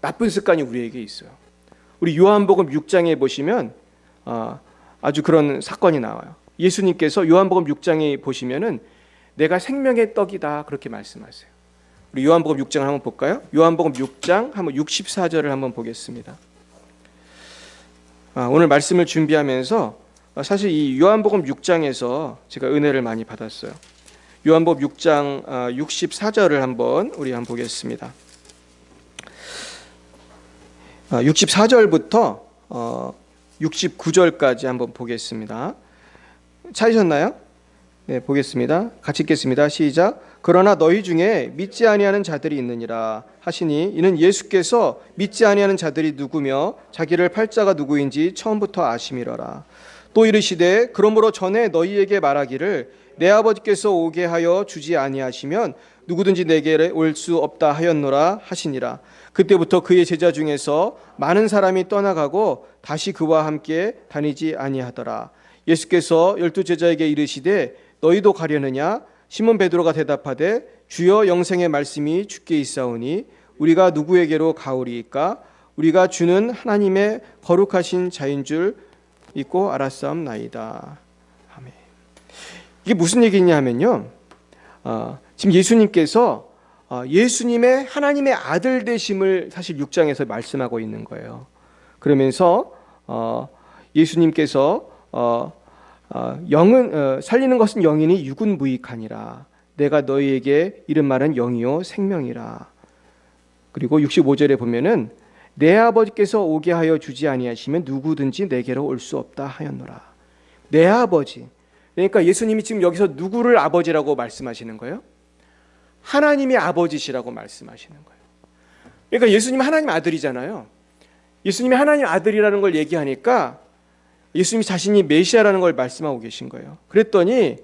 나쁜 습관이 우리에게 있어요. 우리 요한복음 6장에 보시면 아주 그런 사건이 나와요. 예수님께서 요한복음 6장에 보시면은 내가 생명의 떡이다 그렇게 말씀하세요. 우리 요한복음 6장 한번 볼까요? 요한복음 6장 한번 64절을 한번 보겠습니다. 오늘 말씀을 준비하면서 사실 이 요한복음 6장에서 제가 은혜를 많이 받았어요. 요한복음 6장 64절을 한번 보겠습니다. 64절부터 69절까지 한번 보겠습니다. 찾으셨나요? 네, 보겠습니다. 같이 읽겠습니다. 시작. 그러나 너희 중에 믿지 아니하는 자들이 있느니라 하시니 이는 예수께서 믿지 아니하는 자들이 누구며 자기를 팔자가 누구인지 처음부터 아심이러라. 또 이르시되 그러므로 전에 너희에게 말하기를 내 아버지께서 오게 하여 주지 아니하시면 누구든지 내게 올 수 없다 하였노라 하시니라. 그때부터 그의 제자 중에서 많은 사람이 떠나가고 다시 그와 함께 다니지 아니하더라. 예수께서 12 제자에게 이르시되 너희도 가려느냐? 시몬 베드로가 대답하되 주여 영생의 말씀이 주께 있사오니 우리가 누구에게로 가오리이까? 우리가 주는 하나님의 거룩하신 자인 줄 믿고 알았사옵나이다. 아멘. 이게 무슨 얘기냐 하면요, 지금 예수님께서 예수님의 하나님의 아들 되심을 사실 6장에서 말씀하고 있는 거예요. 그러면서 예수님께서 영은 살리는 것은 영이니 육은 무익하니라. 내가 너희에게 이른 말은 영이요 생명이라. 그리고 65절에 보면은 내 아버지께서 오게 하여 주지 아니하시면 누구든지 내게로 올 수 없다 하였노라. 내 아버지. 그러니까 예수님이 지금 여기서 누구를 아버지라고 말씀하시는 거예요? 하나님의 아버지시라고 말씀하시는 거예요. 그러니까 예수님은 하나님 아들이잖아요. 예수님이 하나님 아들이라는 걸 얘기하니까 예수님이 자신이 메시아라는 걸 말씀하고 계신 거예요. 그랬더니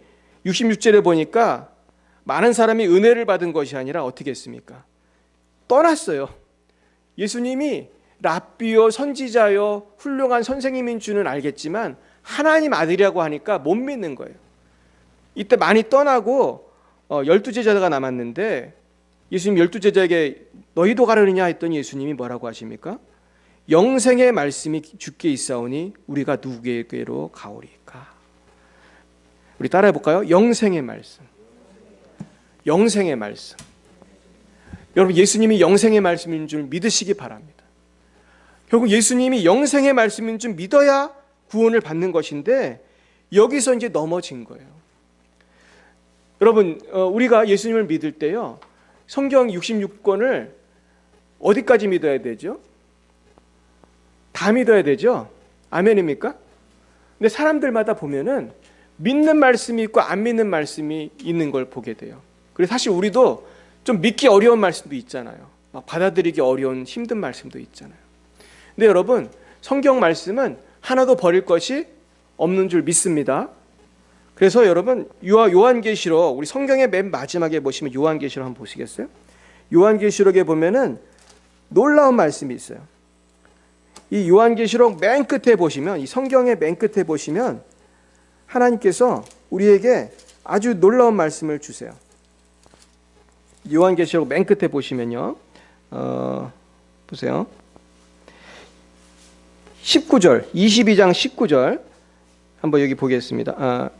66절에 보니까 많은 사람이 은혜를 받은 것이 아니라 어떻게 했습니까? 떠났어요. 예수님이 랍비요 선지자요 훌륭한 선생님인 줄은 알겠지만 하나님 아들이라고 하니까 못 믿는 거예요. 이때 많이 떠나고 12 제자가 남았는데 예수님 12 제자에게 너희도 가려느냐 했더니 예수님이 뭐라고 하십니까? 영생의 말씀이 주께 있사오니 우리가 누구에게로 가오리까? 우리 따라해 볼까요? 영생의 말씀. 영생의 말씀. 여러분, 예수님이 영생의 말씀인 줄 믿으시기 바랍니다. 결국 예수님이 영생의 말씀인 줄 믿어야 구원을 받는 것인데 여기서 이제 넘어진 거예요. 여러분, 우리가 예수님을 믿을 때요, 성경 66권을 어디까지 믿어야 되죠? 다 믿어야 되죠? 아멘입니까? 근데 사람들마다 보면은 믿는 말씀이 있고 안 믿는 말씀이 있는 걸 보게 돼요. 그래서 사실 우리도 좀 믿기 어려운 말씀도 있잖아요. 막 받아들이기 어려운 힘든 말씀도 있잖아요. 근데 여러분, 성경 말씀은 하나도 버릴 것이 없는 줄 믿습니다. 그래서 여러분, 요한계시록, 우리 성경의 맨 마지막에 보시면 요한계시록 한번 보시겠어요? 요한계시록에 보면은 놀라운 말씀이 있어요. 이 요한계시록 맨 끝에 보시면, 이 성경의 맨 끝에 보시면 하나님께서 우리에게 아주 놀라운 말씀을 주세요. 요한계시록 맨 끝에 보시면요, 보세요. 19절, 22장 19절 한번 여기 보겠습니다.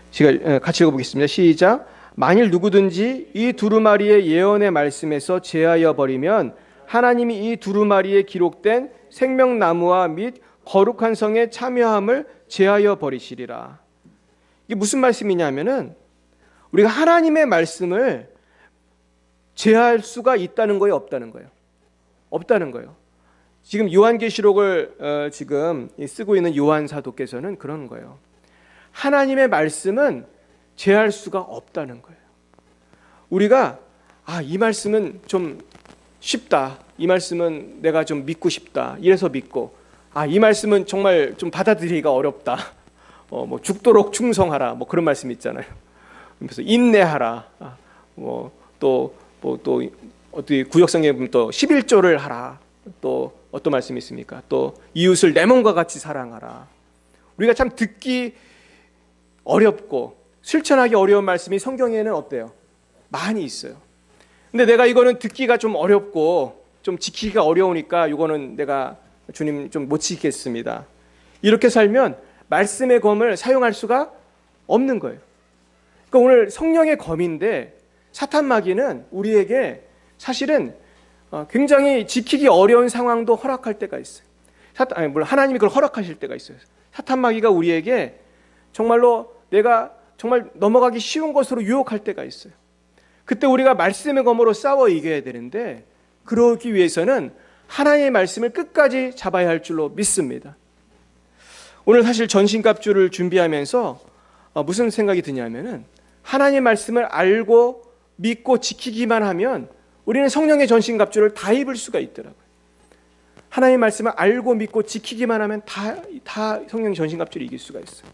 제가 같이 읽어보겠습니다. 시작. 만일 누구든지 이 두루마리의 예언의 말씀에서 제하여 버리면 하나님이 이 두루마리에 기록된 생명나무와 및 거룩한 성의 참여함을 제하여 버리시리라. 이게 무슨 말씀이냐면은 우리가 하나님의 말씀을 제할 수가 있다는 거예요, 없다는 거예요? 없다는 거예요. 지금 요한계시록을 지금 쓰고 있는 요한 사도께서는 그런 거예요. 하나님의 말씀은 제할 수가 없다는 거예요. 우리가 이 말씀은 좀 쉽다, 이 말씀은 내가 좀 믿고 싶다, 이래서 믿고, 이 말씀은 정말 좀 받아들이기가 어렵다, 뭐 죽도록 충성하라, 뭐 그런 말씀 있잖아요. 그래서 인내하라, 또 어떻게 구역성경에 보면 또 11조를 하라, 또 어떤 말씀이 있습니까? 또 이웃을 내 몸과 같이 사랑하라. 우리가 참 듣기 어렵고 실천하기 어려운 말씀이 성경에는 어때요? 많이 있어요. 근데 내가 이거는 듣기가 좀 어렵고 좀 지키기가 어려우니까 이거는 내가 주님 좀 못 지키겠습니다. 이렇게 살면 말씀의 검을 사용할 수가 없는 거예요. 그러니까 오늘 성령의 검인데 사탄 마귀는 우리에게 사실은 굉장히 지키기 어려운 상황도 허락할 때가 있어요. 물론 하나님이 그걸 허락하실 때가 있어요. 사탄 마귀가 우리에게 정말로 내가 정말 넘어가기 쉬운 것으로 유혹할 때가 있어요. 그때 우리가 말씀의 검으로 싸워 이겨야 되는데 그러기 위해서는 하나님의 말씀을 끝까지 잡아야 할 줄로 믿습니다. 오늘 사실 전신갑주를 준비하면서 무슨 생각이 드냐면은 하나님의 말씀을 알고 믿고 지키기만 하면 우리는 성령의 전신갑주를 다 입을 수가 있더라고요. 하나님의 말씀을 알고 믿고 지키기만 하면 다 성령의 전신갑주를 이길 수가 있어요.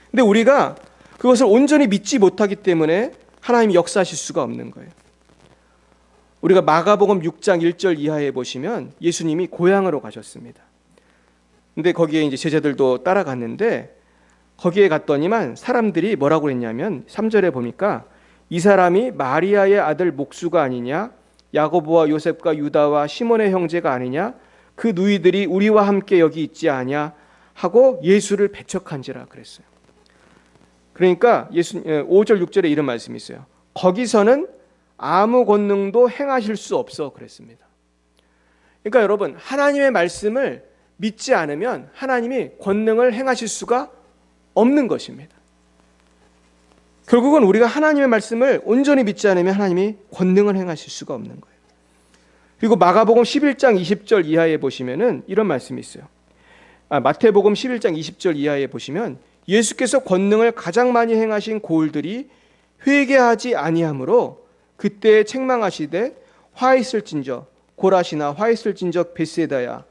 근데 우리가 그것을 온전히 믿지 못하기 때문에 하나님이 역사하실 수가 없는 거예요. 우리가 마가복음 6장 1절 이하에 보시면 예수님이 고향으로 가셨습니다. 근데 거기에 이제 제자들도 따라갔는데 거기에 갔더니만 사람들이 뭐라고 했냐면 3절에 보니까 이 사람이 마리아의 아들 목수가 아니냐, 야고보와 요셉과 유다와 시몬의 형제가 아니냐, 그 누이들이 우리와 함께 여기 있지 아냐 하고 예수를 배척한지라 그랬어요. 그러니까 5절 6절에 이런 말씀이 있어요. 거기서는 아무 권능도 행하실 수 없어 그랬습니다. 그러니까 여러분, 하나님의 말씀을 믿지 않으면 하나님이 권능을 행하실 수가 없는 것입니다. 결국은 우리가 하나님의 말씀을 온전히 믿지 않으면 하나님이 권능을 행하실 수가 없는 거예요. 그리고 마가복음 11장 20절 이하에 보시면은 이런 말씀이 있어요. 마태복음 11장 20절 이하에 보시면 예수께서 권능을 가장 많이 행하신 고을들이 회개하지 아니하므로 그때 책망하시되 화 있을진저 고라시나 화 있을진저 벳세다야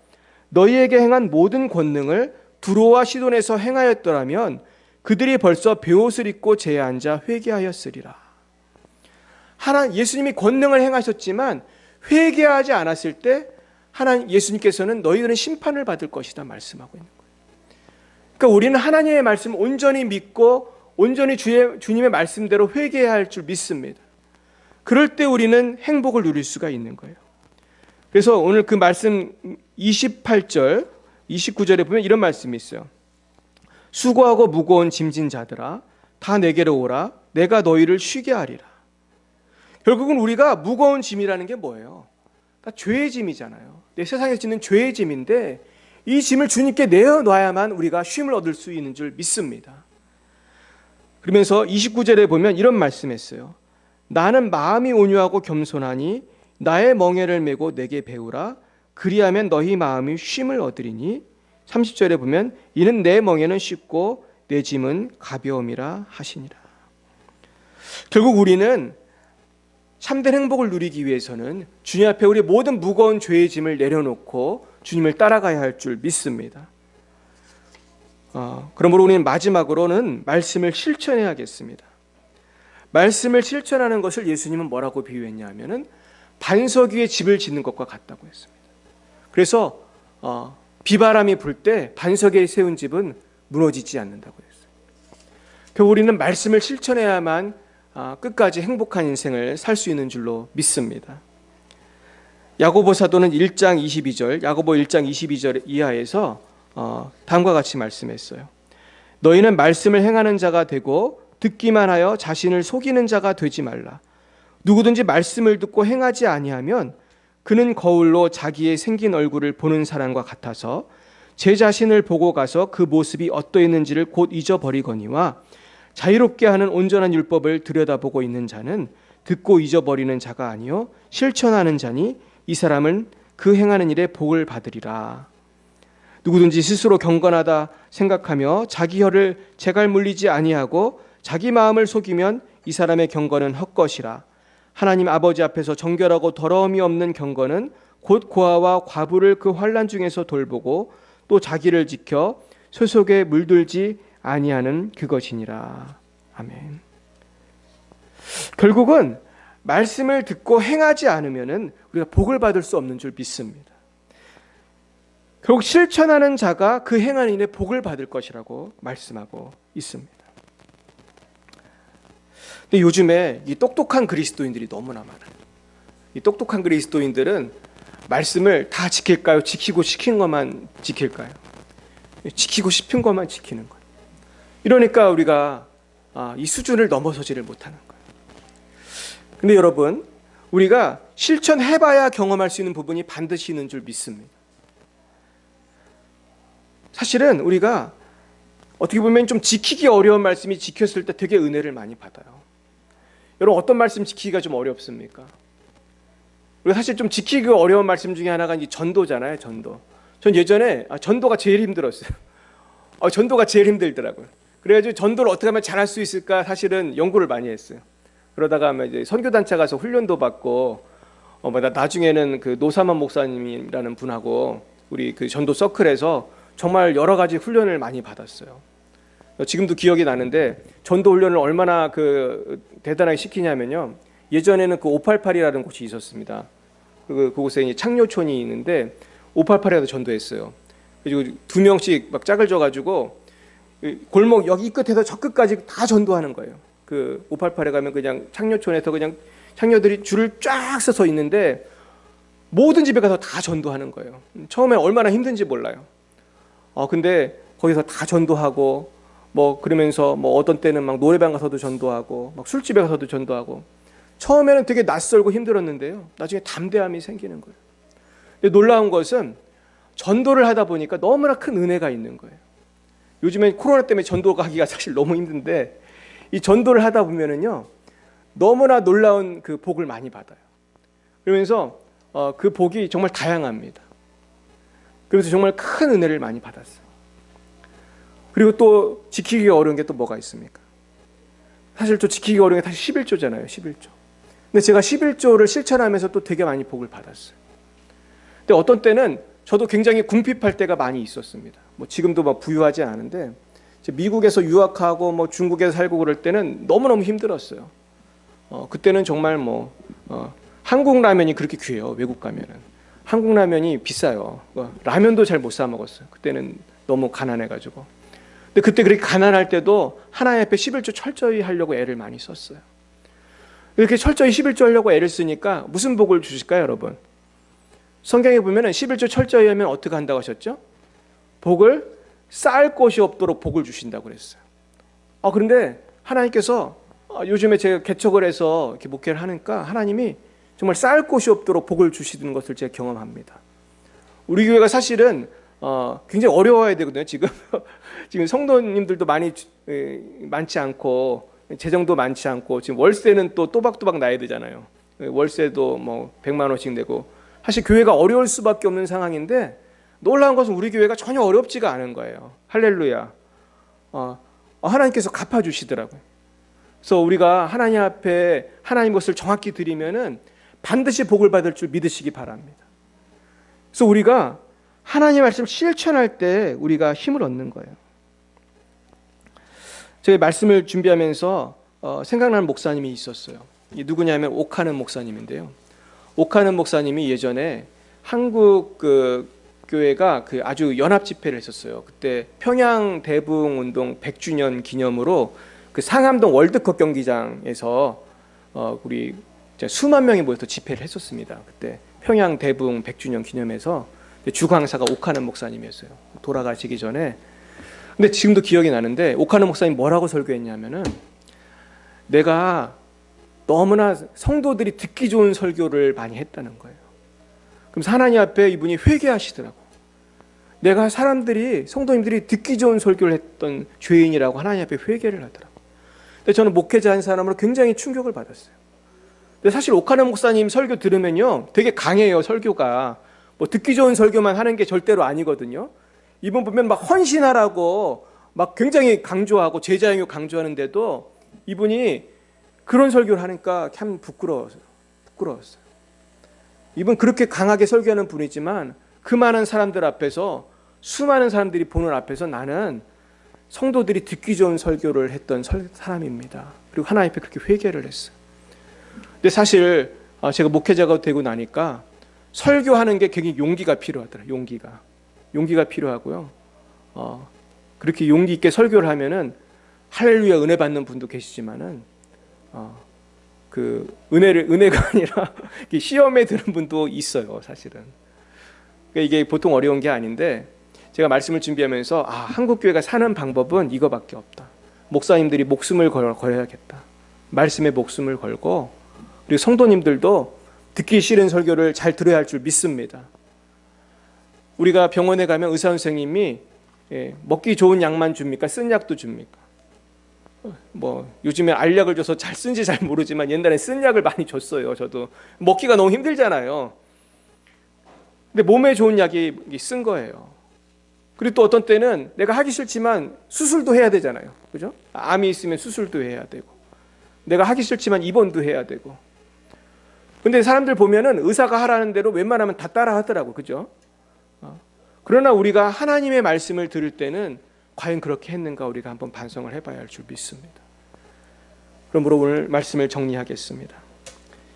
너희에게 행한 모든 권능을 두로와 시돈에서 행하였더라면 그들이 벌써 베옷을 입고 제에 앉아 회개하였으리라. 예수님이 권능을 행하셨지만 회개하지 않았을 때 예수님께서는 너희들은 심판을 받을 것이다 말씀하고 있는 거예요. 그러니까 우리는 하나님의 말씀을 온전히 믿고 온전히 주님의 말씀대로 회개해야 할 줄 믿습니다. 그럴 때 우리는 행복을 누릴 수가 있는 거예요. 그래서 오늘 그 말씀 28절, 29절에 보면 이런 말씀이 있어요. 수고하고 무거운 짐진 자들아 다 내게로 오라 내가 너희를 쉬게 하리라. 결국은 우리가 무거운 짐이라는 게 뭐예요? 다 죄의 짐이잖아요. 내 세상에서 짓는 죄의 짐인데 이 짐을 주님께 내어놔야만 우리가 쉼을 얻을 수 있는 줄 믿습니다. 그러면서 29절에 보면 이런 말씀했어요. 나는 마음이 온유하고 겸손하니 나의 멍에를 메고 내게 배우라. 그리하면 너희 마음이 쉼을 얻으리니 30절에 보면 이는 내 멍에는 쉽고 내 짐은 가벼움이라 하시니라. 결국 우리는 참된 행복을 누리기 위해서는 주님 앞에 우리 모든 무거운 죄의 짐을 내려놓고 주님을 따라가야 할 줄 믿습니다. 그러므로 우리는 마지막으로는 말씀을 실천해야겠습니다. 말씀을 실천하는 것을 예수님은 뭐라고 비유했냐 하면은 반석 위에 집을 짓는 것과 같다고 했습니다. 그래서 비바람이 불 때 반석에 세운 집은 무너지지 않는다고 했어요. 결국 우리는 말씀을 실천해야만 끝까지 행복한 인생을 살 수 있는 줄로 믿습니다. 야고보 사도는 1장 22절, 야고보 1장 22절 이하에서 다음과 같이 말씀했어요. 너희는 말씀을 행하는 자가 되고 듣기만 하여 자신을 속이는 자가 되지 말라. 누구든지 말씀을 듣고 행하지 아니하면 그는 거울로 자기의 생긴 얼굴을 보는 사람과 같아서 제 자신을 보고 가서 그 모습이 어떠했는지를 곧 잊어버리거니와 자유롭게 하는 온전한 율법을 들여다보고 있는 자는 듣고 잊어버리는 자가 아니요 실천하는 자니 이 사람은 그 행하는 일에 복을 받으리라. 누구든지 스스로 경건하다 생각하며 자기 혀를 재갈 물리지 아니하고 자기 마음을 속이면 이 사람의 경건은 헛것이라. 하나님 아버지 앞에서 정결하고 더러움이 없는 경건은 곧 고아와 과부를 그 환난 중에서 돌보고 또 자기를 지켜 소속에 물들지 아니하는 그것이니라. 아멘. 결국은 말씀을 듣고 행하지 않으면은 우리가 복을 받을 수 없는 줄 믿습니다. 결국 실천하는 자가 그 행하는 일에 복을 받을 것이라고 말씀하고 있습니다. 근데 요즘에 이 똑똑한 그리스도인들이 너무나 많아요. 이 똑똑한 그리스도인들은 말씀을 다 지킬까요? 지키고 싶은 것만 지킬까요? 지키고 싶은 것만 지키는 거예요. 이러니까 우리가 이 수준을 넘어서지를 못하는 거예요. 근데 여러분, 우리가 실천해봐야 경험할 수 있는 부분이 반드시 있는 줄 믿습니다. 사실은 우리가 어떻게 보면 좀 지키기 어려운 말씀이 지켰을 때 되게 은혜를 많이 받아요. 여러분, 어떤 말씀 지키기가 좀 어렵습니까? 우리가 사실 좀 지키기 어려운 말씀 중에 하나가 이제 전도잖아요. 전도. 전 예전에 전도가 제일 힘들었어요. 전도가 제일 힘들더라고요. 그래가지고 전도를 어떻게 하면 잘할 수 있을까 사실은 연구를 많이 했어요. 그러다가 이제 선교단체 가서 훈련도 받고 나중에는 그 노사만 목사님이라는 분하고 우리 그 전도 서클에서 정말 여러 가지 훈련을 많이 받았어요. 지금도 기억이 나는데 전도 훈련을 얼마나 그 대단하게 시키냐면요. 예전에는 그 588이라는 곳이 있었습니다. 그곳에 이제 창녀촌이 있는데 588에도 전도했어요. 그리고 2명씩 막 짝을 져가지고 골목 여기 이 끝에서 저 끝까지 다 전도하는 거예요. 그 588에 가면 그냥 창녀촌에서 그냥 창녀들이 줄을 쫙 서서 있는데 모든 집에 가서 다 전도하는 거예요. 처음에 얼마나 힘든지 몰라요. 근데 거기서 다 전도하고 그러면서 어떤 때는 막 노래방 가서도 전도하고 막 술집에 가서도 전도하고 처음에는 되게 낯설고 힘들었는데요. 나중에 담대함이 생기는 거예요. 근데 놀라운 것은 전도를 하다 보니까 너무나 큰 은혜가 있는 거예요. 요즘엔 코로나 때문에 전도 가기가 사실 너무 힘든데 이 전도를 하다 보면은요 너무나 놀라운 그 복을 많이 받아요. 그러면서 그 복이 정말 다양합니다. 그래서 정말 큰 은혜를 많이 받았어요. 그리고 또 지키기가 어려운 게 또 뭐가 있습니까? 사실 또 지키기가 어려운 게 사실 11조잖아요. 11조. 근데 제가 11조를 실천하면서 또 되게 많이 복을 받았어요. 근데 어떤 때는 저도 굉장히 궁핍할 때가 많이 있었습니다. 지금도 부유하지 않은데 미국에서 유학하고 중국에서 살고 그럴 때는 너무너무 힘들었어요. 그때는 정말 한국 라면이 그렇게 귀해요. 외국 가면은 한국 라면이 비싸요. 라면도 잘 못 사 먹었어요. 그때는 너무 가난해가지고. 근데 그때 그렇게 가난할 때도 하나님 앞에 11조 철저히 하려고 애를 많이 썼어요. 이렇게 철저히 11조 하려고 애를 쓰니까 무슨 복을 주실까요, 여러분? 성경에 보면은 11조 철저히 하면 어떻게 한다고 하셨죠? 복을 쌓을 곳이 없도록 복을 주신다고 그랬어요. 그런데 하나님께서 요즘에 제가 개척을 해서 이렇게 목회를 하니까 하나님이 정말 쌓을 곳이 없도록 복을 주시는 것을 제가 경험합니다. 우리 교회가 사실은 굉장히 어려워야 되거든요. 지금 성도님들도 많지 않고 재정도 많지 않고 지금 월세는 또 또박또박 나야 되잖아요. 월세도 100만 원씩 내고 사실 교회가 어려울 수밖에 없는 상황인데 놀라운 것은 우리 교회가 전혀 어렵지가 않은 거예요. 할렐루야. 하나님께서 갚아주시더라고요. 그래서 우리가 하나님 앞에 하나님 것을 정확히 드리면은 반드시 복을 받을 줄 믿으시기 바랍니다. 그래서 우리가 하나님의 말씀을 실천할 때 우리가 힘을 얻는 거예요. 제가 말씀을 준비하면서 생각나는 목사님이 있었어요. 이 누구냐면 오카는 목사님인데요. 오카는 목사님이 예전에 한국 교회가 아주 연합 집회를 했었어요. 그때 평양 대붕 운동 100주년 기념으로 상암동 월드컵 경기장에서 우리 수만 명이 모여서 집회를 했었습니다. 그때 평양 대붕 100주년 기념해서 주강사가 오카는 목사님이었어요. 돌아가시기 전에. 근데 지금도 기억이 나는데 오카는 목사님 뭐라고 설교했냐면은 내가 너무나 성도들이 듣기 좋은 설교를 많이 했다는 거예요. 그럼 하나님 앞에 이분이 회개하시더라고. 내가 성도님들이 듣기 좋은 설교를 했던 죄인이라고 하나님 앞에 회개를 하더라고. 근데 저는 목회자 한 사람으로 굉장히 충격을 받았어요. 근데 사실 오카는 목사님 설교 들으면요 되게 강해요. 설교가 듣기 좋은 설교만 하는 게 절대로 아니거든요. 이분 보면 막 헌신하라고 막 굉장히 강조하고 제자형육 강조하는데도 이분이 그런 설교를 하니까 참 부끄러웠어요. 이분 그렇게 강하게 설교하는 분이지만 그 많은 사람들 앞에서 수많은 사람들이 보는 앞에서 나는 성도들이 듣기 좋은 설교를 했던 사람입니다. 그리고 하나님 앞에 그렇게 회개를 했어요. 근데 사실 제가 목회자가 되고 나니까 설교하는 게 굉장히 용기가 필요하더라고요. 용기가 필요하고요. 그렇게 용기 있게 설교를 하면은 할렐루야 은혜 받는 분도 계시지만은 그 은혜가 아니라 시험에 드는 분도 있어요. 사실은. 그러니까 이게 보통 어려운 게 아닌데 제가 말씀을 준비하면서 한국 교회가 사는 방법은 이거밖에 없다. 목사님들이 목숨을 걸어야겠다. 말씀에 목숨을 걸고 그리고 성도님들도 듣기 싫은 설교를 잘 들어야 할 줄 믿습니다. 우리가 병원에 가면 의사 선생님이 먹기 좋은 약만 줍니까? 쓴 약도 줍니까? 요즘에 알약을 줘서 잘 쓴지 잘 모르지만 옛날에 쓴 약을 많이 줬어요. 저도 먹기가 너무 힘들잖아요. 근데 몸에 좋은 약이 쓴 거예요. 그리고 또 어떤 때는 내가 하기 싫지만 수술도 해야 되잖아요. 그죠? 암이 있으면 수술도 해야 되고, 내가 하기 싫지만 입원도 해야 되고. 근데 사람들 보면은 의사가 하라는 대로 웬만하면 다 따라 하더라고, 그죠? 그러나 우리가 하나님의 말씀을 들을 때는 과연 그렇게 했는가 우리가 한번 반성을 해봐야 할 줄 믿습니다. 그러므로 오늘 말씀을 정리하겠습니다.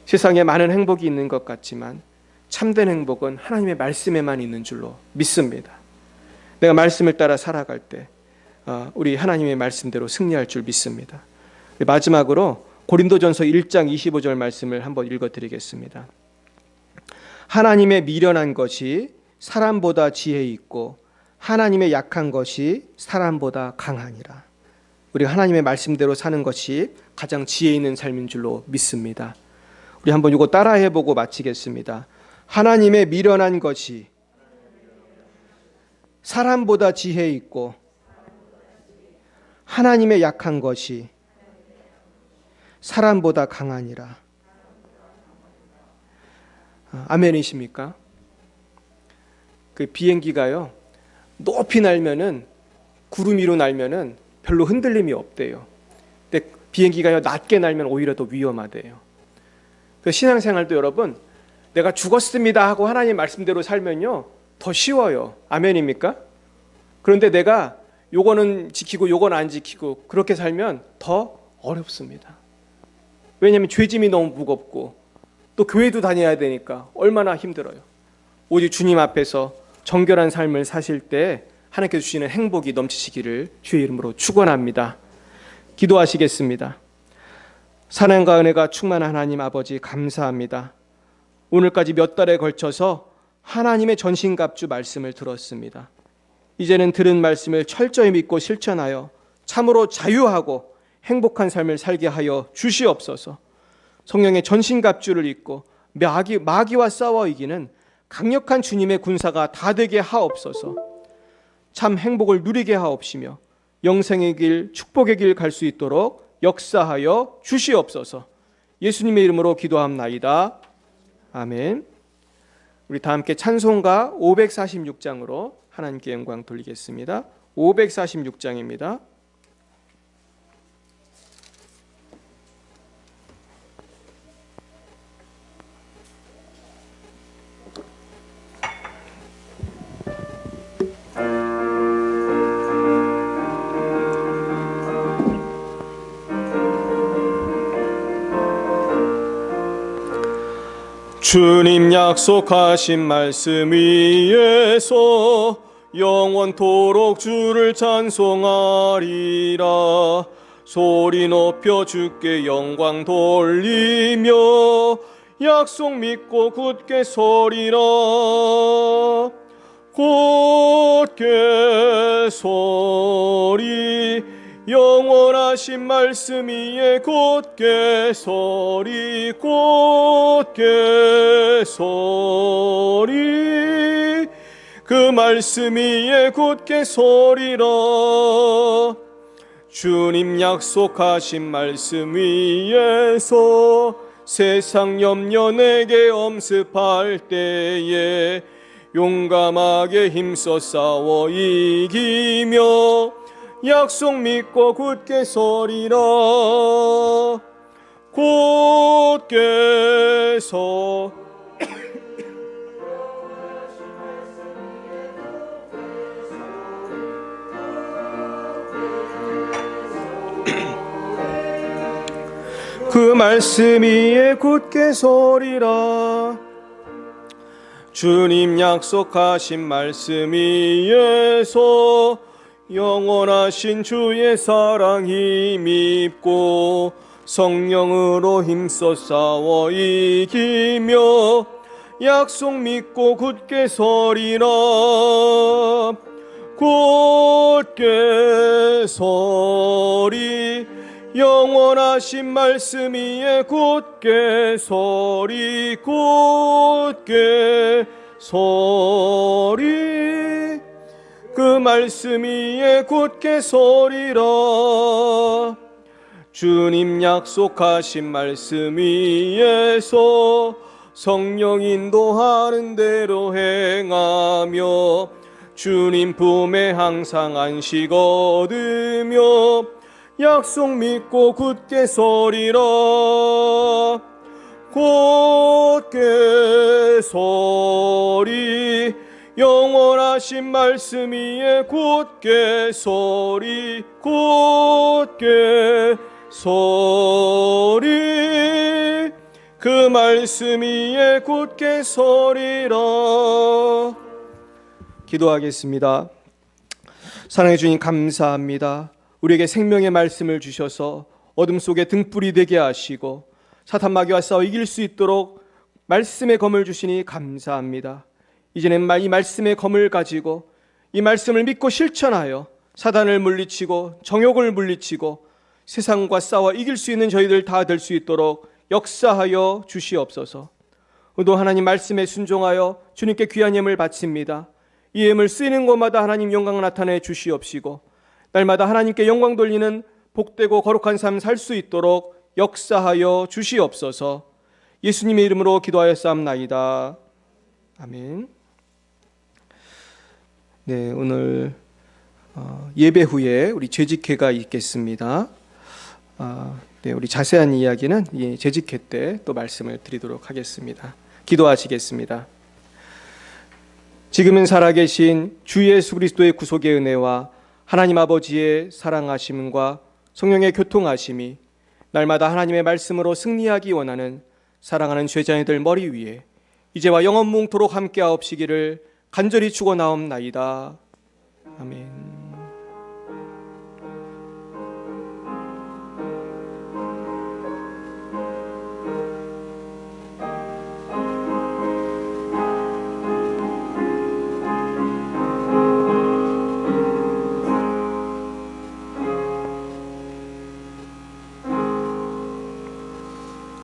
세상에 많은 행복이 있는 것 같지만 참된 행복은 하나님의 말씀에만 있는 줄로 믿습니다. 내가 말씀을 따라 살아갈 때 우리 하나님의 말씀대로 승리할 줄 믿습니다. 마지막으로 고린도전서 1장 25절 말씀을 한번 읽어드리겠습니다. 하나님의 미련한 것이 사람보다 지혜 있고 하나님의 약한 것이 사람보다 강하니라. 우리 하나님의 말씀대로 사는 것이 가장 지혜 있는 삶인 줄로 믿습니다. 우리 한번 이거 따라해보고 마치겠습니다. 하나님의 미련한 것이 사람보다 지혜 있고 하나님의 약한 것이 사람보다 강하니라. 아멘이십니까? 그 비행기가요, 높이 날면은, 구름 위로 날면은 별로 흔들림이 없대요. 근데 비행기가요, 낮게 날면 오히려 더 위험하대요. 그 신앙생활도 여러분, 내가 죽었습니다 하고 하나님 말씀대로 살면요 더 쉬워요. 아멘입니까? 그런데 내가 요거는 지키고 요건 안 지키고 그렇게 살면 더 어렵습니다. 왜냐하면 죄짐이 너무 무겁고 또 교회도 다녀야 되니까 얼마나 힘들어요. 오직 주님 앞에서 정결한 삶을 사실 때 하나님께서 주시는 행복이 넘치시기를 주의 이름으로 축원합니다. 기도하시겠습니다. 사랑과 은혜가 충만한 하나님 아버지 감사합니다. 오늘까지 몇 달에 걸쳐서 하나님의 전신갑주 말씀을 들었습니다. 이제는 들은 말씀을 철저히 믿고 실천하여 참으로 자유하고 행복한 삶을 살게 하여 주시옵소서. 성령의 전신갑주를 입고 마귀와 싸워 이기는 강력한 주님의 군사가 다 되게 하옵소서. 참 행복을 누리게 하옵시며 영생의 길, 축복의 길 갈 수 있도록 역사하여 주시옵소서. 예수님의 이름으로 기도합나이다. 아멘. 우리 다 함께 찬송가 546장으로 하나님께 영광 돌리겠습니다. 546장입니다. 주님 약속하신 말씀 위에서 영원토록 주를 찬송하리라. 소리 높여 주께 영광 돌리며 약속 믿고 굳게 서리라. 굳게 서리 영원하신 말씀 위에 곧게 서리. 곧게 서리 그 말씀 위에 굳게 서리라. 주님 약속하신 말씀 위에서 세상 염려 내게 엄습할 때에 용감하게 힘써 싸워 이기며 약속 믿고 굳게 서리라. 굳게 서 그 말씀 위에 굳게 서리라. 주님 약속하신 말씀 위에서 영원하신 주의 사랑 힘입고 성령으로 힘써 싸워 이기며 약속 믿고 굳게 서리라. 굳게 서리 영원하신 말씀 위에 굳게 서리. 굳게 서리 그 말씀 위에 굳게 서리라. 주님 약속하신 말씀 위에서 성령 인도하는 대로 행하며 주님 품에 항상 안식 얻으며 약속 믿고 굳게 서리라. 굳게 서리. 영원하신 말씀 위에 굳게 서리. 굳게 서리. 그 말씀 위에 굳게 서리라. 기도하겠습니다. 사랑해 주님 감사합니다. 우리에게 생명의 말씀을 주셔서 어둠 속에 등불이 되게 하시고 사탄 마귀와 싸워 이길 수 있도록 말씀의 검을 주시니 감사합니다. 이제는 이 말씀의 검을 가지고 이 말씀을 믿고 실천하여 사단을 물리치고 정욕을 물리치고 세상과 싸워 이길 수 있는 저희들 다 될 수 있도록 역사하여 주시옵소서. 또 하나님 말씀에 순종하여 주님께 귀한 예물 바칩니다. 이 예물 쓰이는 곳마다 하나님 영광 나타내 주시옵시고 날마다 하나님께 영광 돌리는 복되고 거룩한 삶 살 수 있도록 역사하여 주시옵소서. 예수님의 이름으로 기도하였사옵나이다. 아멘. 네, 오늘 예배 후에 우리 재직회가 있겠습니다. 네, 우리 자세한 이야기는 재직회 때 또 말씀을 드리도록 하겠습니다. 기도하시겠습니다. 지금은 살아계신 주 예수 그리스도의 구속의 은혜와 하나님 아버지의 사랑하심과 성령의 교통하심이 날마다 하나님의 말씀으로 승리하기 원하는 사랑하는 죄자녀들 머리 위에 이제와 영원뭉토록 함께하옵시기를 간절히 축원하옵나이다. 아멘.